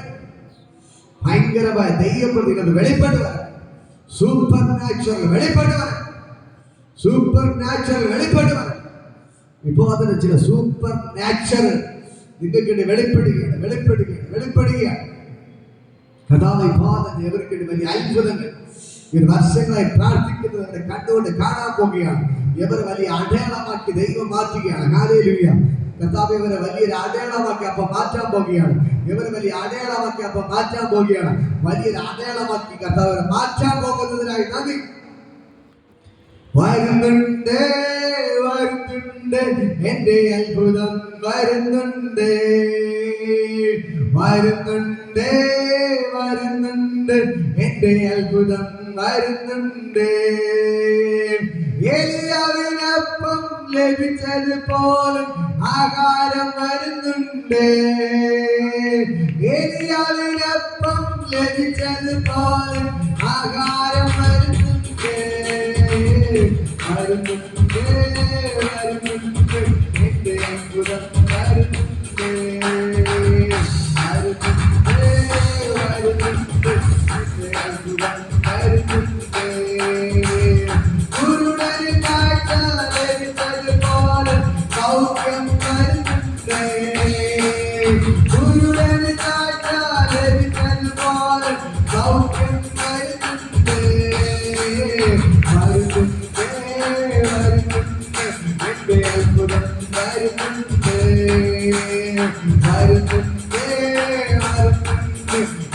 ഭയങ്കരമായ ദൈവപ്രതികൾ വെളിപ്പെടുക. സൂപ്പർ നാച്ചുറൽ വെളിപ്പെടുക. സൂപ്പർ നാച്ചുറൽ വെളിപ്പെടുക. ഇപ്പോൾ അതിന് ചില സൂപ്പർ നാച്ചുറൽ നിങ്ങൾക്ക് വെളിപ്പെടുകയാണ്. കഥാവി പാതന്നെ ഇവർക്ക് വലിയ അത്ഭുതങ്ങൾ ഈ വർഷങ്ങളായി പ്രാർത്ഥിക്കുന്നവരുടെ കണ്ടുകൊണ്ട് കാണാൻ പോകുകയാണ്. ഇവർ വലിയ അടയാളമാക്കി ദൈവം മാറ്റുകയാണ്. ഹല്ലേലൂയ. കർത്താവ് ഇവരെ വലിയൊരു അടയാളമാക്കി അപ്പം മാറ്റാൻ പോകുകയാണ്. ഇവരെ വലിയ അടയാളമാക്കി അപ്പം മാറ്റാൻ പോകുകയാണ്. വലിയൊരു അടയാളമാക്കി കർത്താവ് മാറ്റാൻ പോകുന്നതിനായി നന്ദി. വരുന്നുണ്ട് എന്റെ അത്ഭുതം വരുന്നുണ്ട് എന്റെ അത്ഭുതം വരുന്നുണ്ട്. ഏലിയാവിനപ്പം ലഭിച്ചതുപോലെ ആഹാരം വരുന്നുണ്ട്. ഏലിയാവിനപ്പം ലഭിച്ചതുപോലെ ആഹാരം വരുന്നുണ്ട്. എന്റെ അത്ഭുതം വരുന്നുണ്ട്. ഗുരുടന് കാഴ്ച ലഭിച്ചതുപോലെ സൗഖ്യം വരുന്നുണ്ട്. ഗുരുടന് കാഴ്ച ലഭിച്ചതുപോലെ സൗഖ്യം വരുന്നുണ്ട്. എന്റെ അത്ഭുതം വരുന്നുണ്ട്.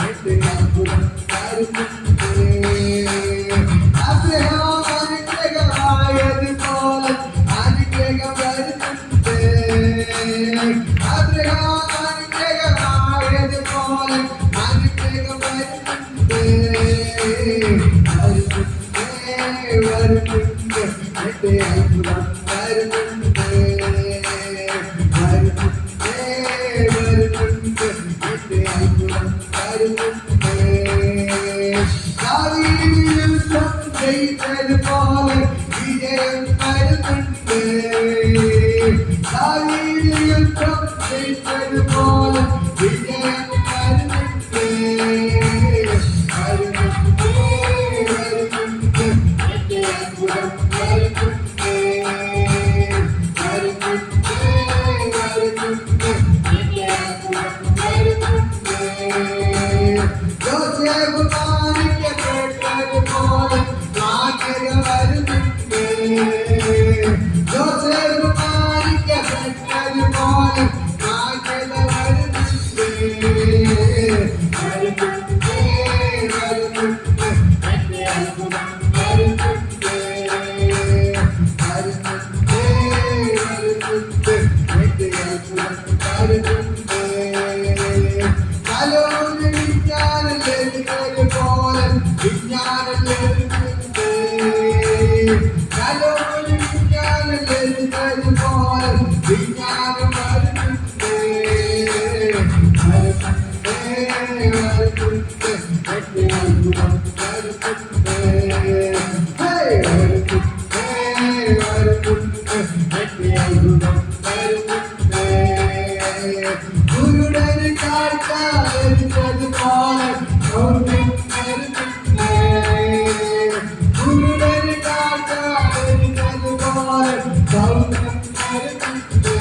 എന്റെ അത്ഭുതം വരുന്നുണ്ട്. അനുഗ്രഹമായതുപോലെ അനുഗ്രഹം വരുന്നുണ്ട്. അനുഗ്രഹമായതുപോലെ അനുഗ്രഹം വരുന്നുണ്ട്. എന്റെ അത്ഭുതം വരുന്നുണ്ട്. എന്റെ അത്ഭുതം വരുന്നുണ്ട്. ജയിച്ചതുപോലെ വിജയം വരുന്നുണ്ട്. യുദ്ധം ജയിച്ചതുപോലെ വിജയം വരുന്നുണ്ട്. എന്റെ അത്ഭുതം വരുന്നുണ്ട്. എന്റെ അത്ഭുതം വരുന്നുണ്ട്. യോസേഫ് മാനിക്കപ്പെട്ടതുപോലെ മാന്യത വരുന്നുണ്ട്. യോസേഫ് മാനിക്കപ്പെട്ടതുപോലെ മാന്യത വരുന്നുണ്ട്. എന്റെ അത്ഭുതം വരുന്നുണ്ട്. എന്റെ അത്ഭുതം വരുന്നുണ്ട്. തലോന് വിജ്ഞാനം ലഭിച്ചതുപോലെ വിജ്ഞാനം ലഭിക്കുന്നുണ്ട്. തലോന് വിജ്ഞാനം ലഭിച്ചതുപോലെ വിജ്ഞാനം വരുന്നുണ്ട്. എന്റെ അത്ഭുതം വരുന്നുണ്ട്. എന്റെ അത്ഭുതം വരുന്നുണ്ട്. ഗുരുടന് കാഴ്ച ലഭിച്ചതുപോലെ സൗഖ്യം വരുന്നുണ്ട്. ഗുരുടന് കാഴ്ച ലഭിച്ചതുപോലെ സൗഖ്യം വരുന്നുണ്ട്.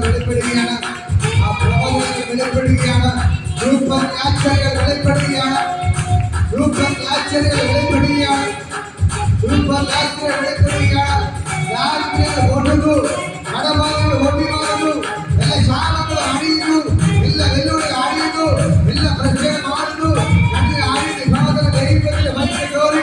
വെളിപ്പെടുകയാണ്, ആ പ്രവചനങ്ങൾ വെളിപ്പെടുകയാണ്, സൂപ്പർ നാച്ചുറൽ വെളിപ്പെടുകയാണ്, സൂപ്പർ നാച്ചുറൽ വെളിപ്പെടുകയാണ്, സൂപ്പർ നാച്ചുറൽ വെളിപ്പെടുകയാണ്. രാത്രികൾ ഓടുന്നു, കടമാറുകൾ ഓടി മാറുന്നു, എല്ലാ ശാലങ്ങൾ അണിയുന്നു, എല്ലാ വെല്ലുവിളി അണിയുന്നു, എല്ലാ പ്രശ്നം മാറുന്നു. ആടിന്റെ ഭാഗങ്ങൾ ദൈവത്തിന്റെ ഭക്തി കോറി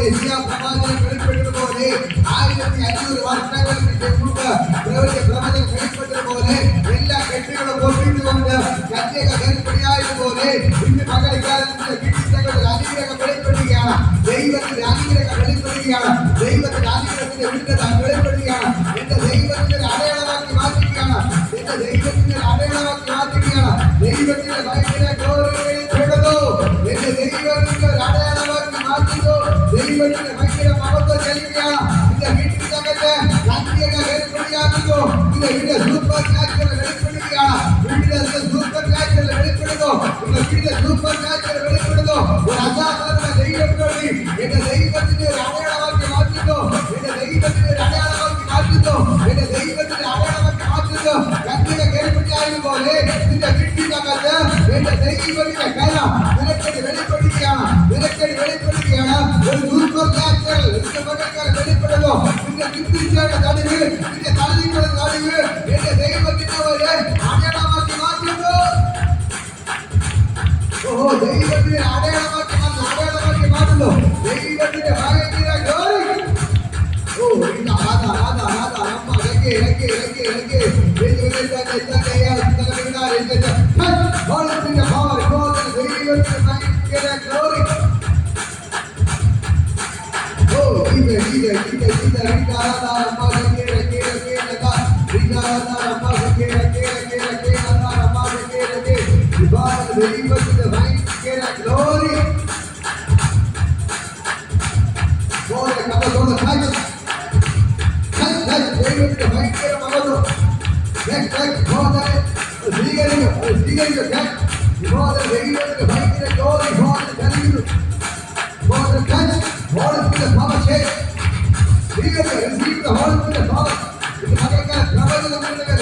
യെശയ്യാ പ്രവാചകൻ വെളിപ്പെട്ടതുപോലെ 1500 വർഷങ്ങൾക്ക് മുമ്പ് പ്രവചനം വെളിപ്പെട്ടതുപോലെ എല്ലാ കെട്ടുകളും പൊട്ടിച്ചുകൊണ്ട് കന്യക ഗർഭിണിയായതുപോലെ ഇന്ന് പകൽക്കാലത്തിന്റെ വീട്ടിൽ അനുഗ്രഹം വെളിപ്പെടുകയാണ്. ദൈവത്തിന്റെ അനുഗ്രഹം വെളിപ്പെടുകയാണ്. ദൈവത്തിന്റെ അനുഗ്രഹത്തിന്റെ വിടുതൽ വെളിപ്പെടുകയാണ്. എന്റെ ദൈവത്തിന്റെ അടയാളമാക്കി മാറ്റുകയാണ്. എന്റെ ദൈവത്തിന്റെ അടയാളമാക്കി മാറ്റുകയാണ്. ദൈവത്തിന്റെ ഭയങ്കര ഗൗരവപ്പെടുന്നു. എന്റെ ദൈവത്തിന്റെ അടയാളമാക്കി മാറ്റുന്നു. ദൈവത്തിന്റെ ഭയങ്കര മഹത്വം ചെലുത്തുകയാണ്. എന്റെ വീട്ടിനകത്ത് കന്യക വെളിപ്പെടുകയാകുന്നു. വീട് സൂപ്പർ നാച്ചുറൽ വെളിപ്പെടുകയാണ്. വീട്ടിലെ സൂപ്പർ നാച്ചുറൽ വെളിപ്പെടുന്നു. വീട്ടിലെ സൂപ്പർ നാച്ചുറൽ വെളിപ്പെടുന്നു. ഒരു അസാധാരണ ദൈവം വേണ്ടി എന്റെ ദൈവത്തിന്റെ ഒരു അടയാളമാക്കി മാറ്റുന്നു. എന്റെ ദൈവത്തിന്റെ ഒരു അടയാളമാക്കി മാറ്റുന്നു. എന്റെ ദൈവത്തിന്റെ അടയാളമാക്കി മാറ്റുന്നു. കന്യക ഗർഭിണിയായതുപോലെ നിന്റെ വീട്ടിനകത്ത് എന്റെ ദൈവത്തിന്റെ കല നിനക്കടി വെളിപ്പെടുകയാണ്. നിനക്കടി വെളിപ്പെടുകയാണ്. ഒരു സൂപ്പർ നാച്ചുറൽ നിന്റെ മകൾക്കാൽ വെളിപ്പെടുന്നു. നിന്റെ ചിന്തിച്ചയുടെ നടുവ്, നിന്റെ തള്ളികളുടെ നടുവ് എന്റെ ദൈവത്തിന്റെ ഒരു അടയാളമാക്കി മാറ്റുന്നു. ഓഹോ, ദൈവത്തിന്റെ അടയാളമാക്കി മാറ്റുന്നു. ദൈവത്തിന്റെ ഭയങ്കര ഗ്ലോറി. ഓ ഇതാ ആദാ ആദാ ആദാ അമ്മ ഇറങ്ങി ഇറങ്ങി ഇറങ്ങി ഇറങ്ങി ദൈവത്തിന്റെ പവർ ദൈവത്തിന്റെ ഭയങ്കര ഗ്ലോറി. ഓ ഇത് ആദാ അമ്മ ഇറങ്ങി ഇറങ്ങി ഇറങ്ങി ആദാ അമ്മ ഇറങ്ങി ഇറങ്ങി ഇറങ്ങി ഇറങ്ങി ആദാ അമ്മ ഇറങ്ങി ഇറങ്ങി ദൈവത്തിന്റെ ഭയങ്കര ഗ്ലോറി. ദൈവത്തിന്റെ ഭയങ്കര മഹത്വം സ്വീകരിക്കും. ദൈവത്തിന്റെ ഭയങ്കര ഗ്ലോറി നൽകുന്നു.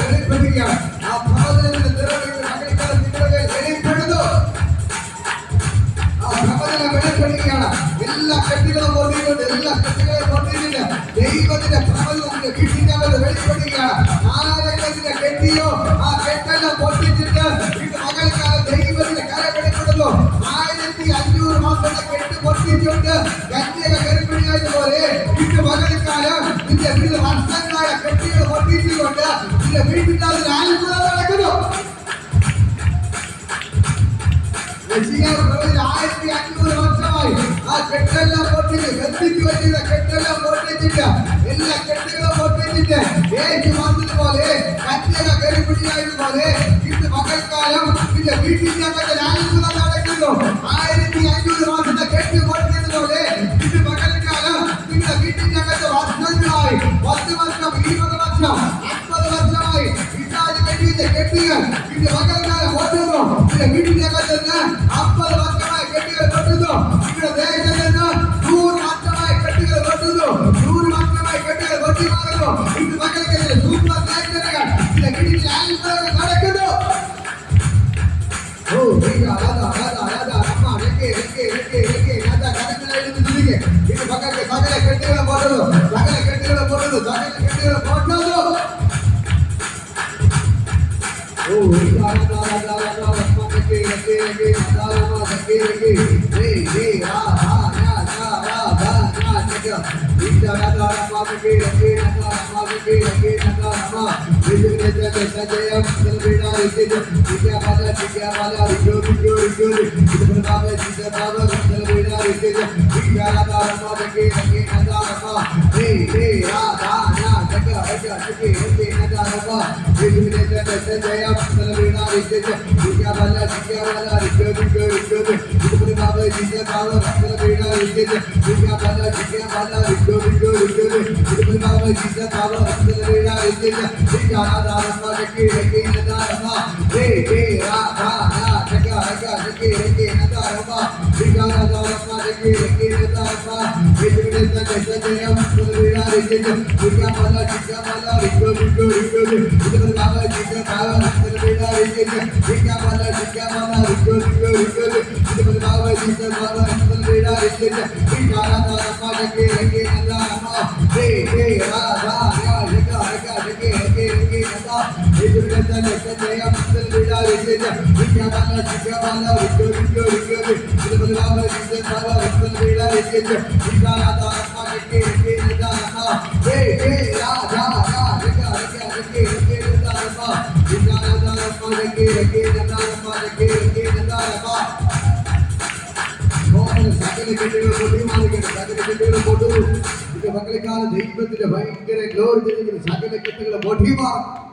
വെളിപ്പെടുകയാണ്. ആ പ്രവചനത്തിന്റെ നിറവിൽ മകൾക്കാൽ നിങ്ങളുടെ വെളിപ്പെടുന്നു. ആ പ്രവചനം വെളിപ്പെടുകയാണ്. എല്ലാ കെട്ടുകളും പൊട്ടിയിട്ടുണ്ട്. എല്ലാ കെട്ടുകളെ പൊട്ടിയിട്ടുണ്ട്. ദൈവത്തിന്റെ പ്രവചനത്തിന്റെ വീട്ടിനകത്ത് വെളിപ്പെടുകയാണ്. ആരെങ്കിലും കെട്ടിയോ ആ കെട്ടെല്ലാം പൊട്ടിച്ചിട്ട് ഇത് മകൾക്കാൽ ദൈവത്തിന്റെ കര വെളിപ്പെടുന്നു. 1500 മാസത്തെ കെട്ട് പൊട്ടിച്ചുകൊണ്ട് കന്യക ഗർഭിണിയായതുപോലെ ഇത് മകൾക്കാലം നിന്റെ വീട് വർഷങ്ങളായ കെട്ടികൾ പൊട്ടിച്ചുകൊണ്ട് നിന്റെ വീട്ടിൽ അതിന് അത്ഭുതം നടക്കുന്നു. 1500 വർഷമായി ആ കെട്ടെല്ലാം പൊട്ടിച്ച് ബന്ധിച്ചു വെച്ചിട്ട് കെട്ടെല്ലാം പൊട്ടിച്ചിട്ട് എല്ലാ കെട്ടുകളും പൊട്ടിച്ചിട്ട് യേശു വന്നതുപോലെ കന്യക ഗർഭിണിയായതുപോലെ ഇന്ന് മകൾക്കാലം നിന്റെ വീട്ടിനകത്ത് അത്ഭുതം നടക്കുന്നു. 1500 മാസത്തെ കെട്ട് പൊട്ടിച്ചതുപോലെ ഇന്ന് മകൾക്കാലം നിങ്ങളുടെ വീട്ടിനകത്ത് വർഷങ്ങളായി 10 വർഷം 20 വർഷം 50 വർഷമായി ഇതാത് കെട്ടിയ കെട്ടുകൾ ഇന്ന് മകൾക്കാലം പൊട്ടുന്നു. നിന്റെ വീട്ടിനകത്ത് 50 വർഷമായി കെട്ടുകൾ പൊട്ടുന്നു. നിങ്ങളുടെ ദേശത്ത് നിന്ന് 100 വർഷമായി കെട്ടുകൾ പൊട്ടുന്നു. 100 വർഷമായി കെട്ടുകൾ പൊട്ടി മാറുന്നു. ഇന്ന് മകൾക്ക് സൂപ്പർ നാച്ചുറൽ നിന്റെ വീട്ടിൽ അത്ഭുതങ്ങൾ നടക്കുന്നു. ഓ അമ്മ ഇത് മകൾക്ക് സകല കെട്ടുകളെ പൊട്ടുന്നു. സകല കെട്ടുകളെ പൊട്ടുന്നു. സകല കെട്ടുകളെ പൊട്ടുന്നു. ഓ ദൈവത്തിന്റെ ഭയങ്കര ഗ്ലോറി സകല കെട്ടുകളെ പൊട്ടിമാറും.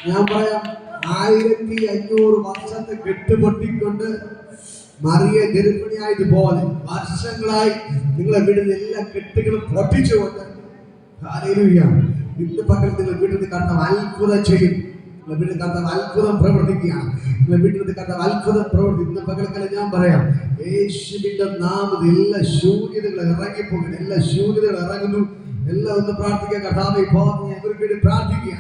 ഞാൻ പറയാം, 1500 വർഷത്തെ കെട്ടുപൊട്ടിക്കൊണ്ട് മറിയ ഗർഭിണിയായതുപോലെ വർഷങ്ങളായി നിങ്ങളെ വീടിന്റെ എല്ലാ കെട്ടുകളും പൊട്ടിച്ചുകൊണ്ട് ഹല്ലേലൂയ ഇന്ന് പകൽ നിങ്ങൾ വീട്ടിൽ കർത്താവ് അത്ഭുതം ചെയ്യും. നിങ്ങളുടെ വീട്ടിൽ കർത്താവ് അത്ഭുതം പ്രവർത്തിക്കുകയാണ്. നിങ്ങളുടെ വീട്ടിൽ കർത്താവ് അത്ഭുതം പ്രവർത്തിക്കും. ഇന്ന് പകൽക്കാലം ഞാൻ പറയാം, യേശുവിന്റെ നാമത്തിൽ എല്ലാ ശൂന്യതകൾ ഇറങ്ങിപ്പോകുന്നു. എല്ലാ ശൂന്യതകൾ ഇറങ്ങുന്നു. എല്ലാം ഒന്ന് പ്രാർത്ഥിക്കുക. കർത്താവേ ഇവർക്ക് വേണ്ടി പ്രാർത്ഥിക്കുക.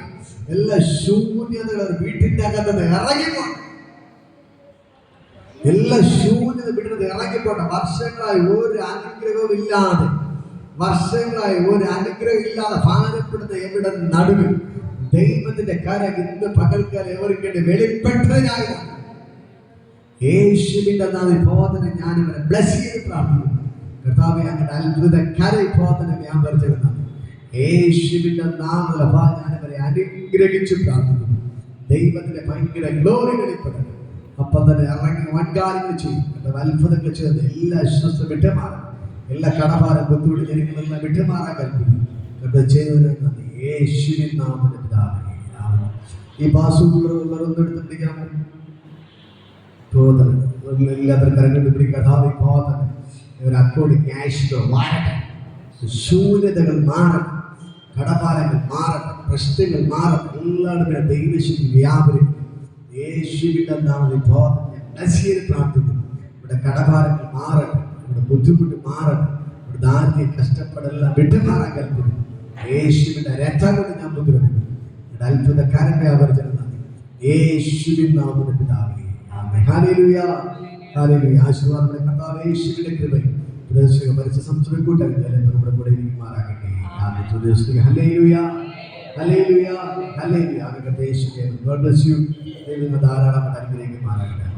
എല്ലാ ശൂന്യതകളും വീട്ടിന്റെ അകത്ത് ഇറങ്ങിപ്പോട്ടെ. എല്ലാ ശൂന്യത വീട്ടിൽ ഇറങ്ങിപ്പോട്ടെ. വർഷങ്ങളായി ഒരു അനുഗ്രഹവും ഇല്ലാതെ ഭാരപ്പെടുന്ന എവിടെ നടുവിൽ ദൈവത്തിന്റെ കരം ഇന്ന് പകൽക്കാലം എവർക്ക് വെളിപ്പെട്ടതിനായി യേശുവിന്റെ നാമത്തിൽ ബോധന ഞാൻ ഇവരെ ബ്ലസ് ചെയ്ത് പ്രാർത്ഥിക്കുന്നു. കർത്താവേ അങ്ങയുടെ അത്ഭുത കര ബോധന ഞാൻ പറിച്ചിരുന്നു. യേശുവിന്റെ നാമത്തിൽ ഞാൻ ഇവരെ അനുഗ്രഹിച്ച് പ്രാർത്ഥിക്കുന്നു. ദൈവത്തിന്റെ ഭയങ്കര ഗ്ലോറി വെളിപ്പെടുന്നു. അപ്പം തന്നെ ഇറങ്ങി വൻകാര്യങ്ങൾ ചെയ്യും. അത്ഭുതങ്ങൾ ചെയ്ത് എല്ലാ വിശ്വസ്ത വിട്ടുമാറാം. എല്ലാ കടഭാരം ബുദ്ധിമുട്ട് ജനങ്ങളെല്ലാം വിട്ടുമാറാൻ കൽപ്പിക്കും. ചെയ്തതിന് നന്ദി. യേശുവിൻ നാമത്തിൽ പിതാവേ. ഈ ബാസുകളൊന്നും എടുത്ത് പിടിക്കാമോ? എല്ലാത്തിനും കരങ്ങൾ പിടിക്കുക. അക്കൗണ്ട് ക്യാഷ് മാറട്ടെ. ശൂന്യതകൾ മാറട്ടെ. കടഭാരങ്ങൾ മാറട്ടെ. പ്രശ്നങ്ങൾ മാറട്ടെ. എല്ലാവരും ദൈവശക്തി വ്യാപരിക്കും. യേശുവിന്റെ നാമത്തിൽ പ്രാർത്ഥിക്കുന്നു. ഇവിടെ കടഭാരങ്ങൾ മാറട്ടെ. ഇവിടെ ബുദ്ധിമുട്ട് മാറട്ടെ. ഇവിടെ ദാരിദ്ര്യം കഷ്ടപ്പെടെല്ലാം വിട്ടുമാറാൻ കൽപ്പിക്കുന്നു. യേശുവിന്റെ രക്തം കൊണ്ട് ഞാൻ ബുദ്ധിമുട്ടുന്നു. ഇവിടെ അത്ഭുത കരമയാവർജനം നന്ദി. യേശുവിൻ നാമത്തിൽ പിതാവേ. ആമേൻ. ഹല്ലേലൂയ. ഹല്ലേലൂയ. ആശീർവാദം കർത്താവേ. യേശുവിന്റെ കൃപയും പ്രദേശിക പരിശുദ്ധ സംസ്കൃതി കൂട്ടങ്ങൾ നമ്മുടെ കൂടെ ഇരിക്കുമാറാകട്ടെ. ആമേൻ. ഹല്ലേലൂയ. ഹല്ലേലൂയ. ഹല്ലേലൂയ. ആകട്ടെ യേശുവേ. God bless you. ദൈവം ധാരാളം അനുഗ്രഹിക്കുമാറാകട്ടെ.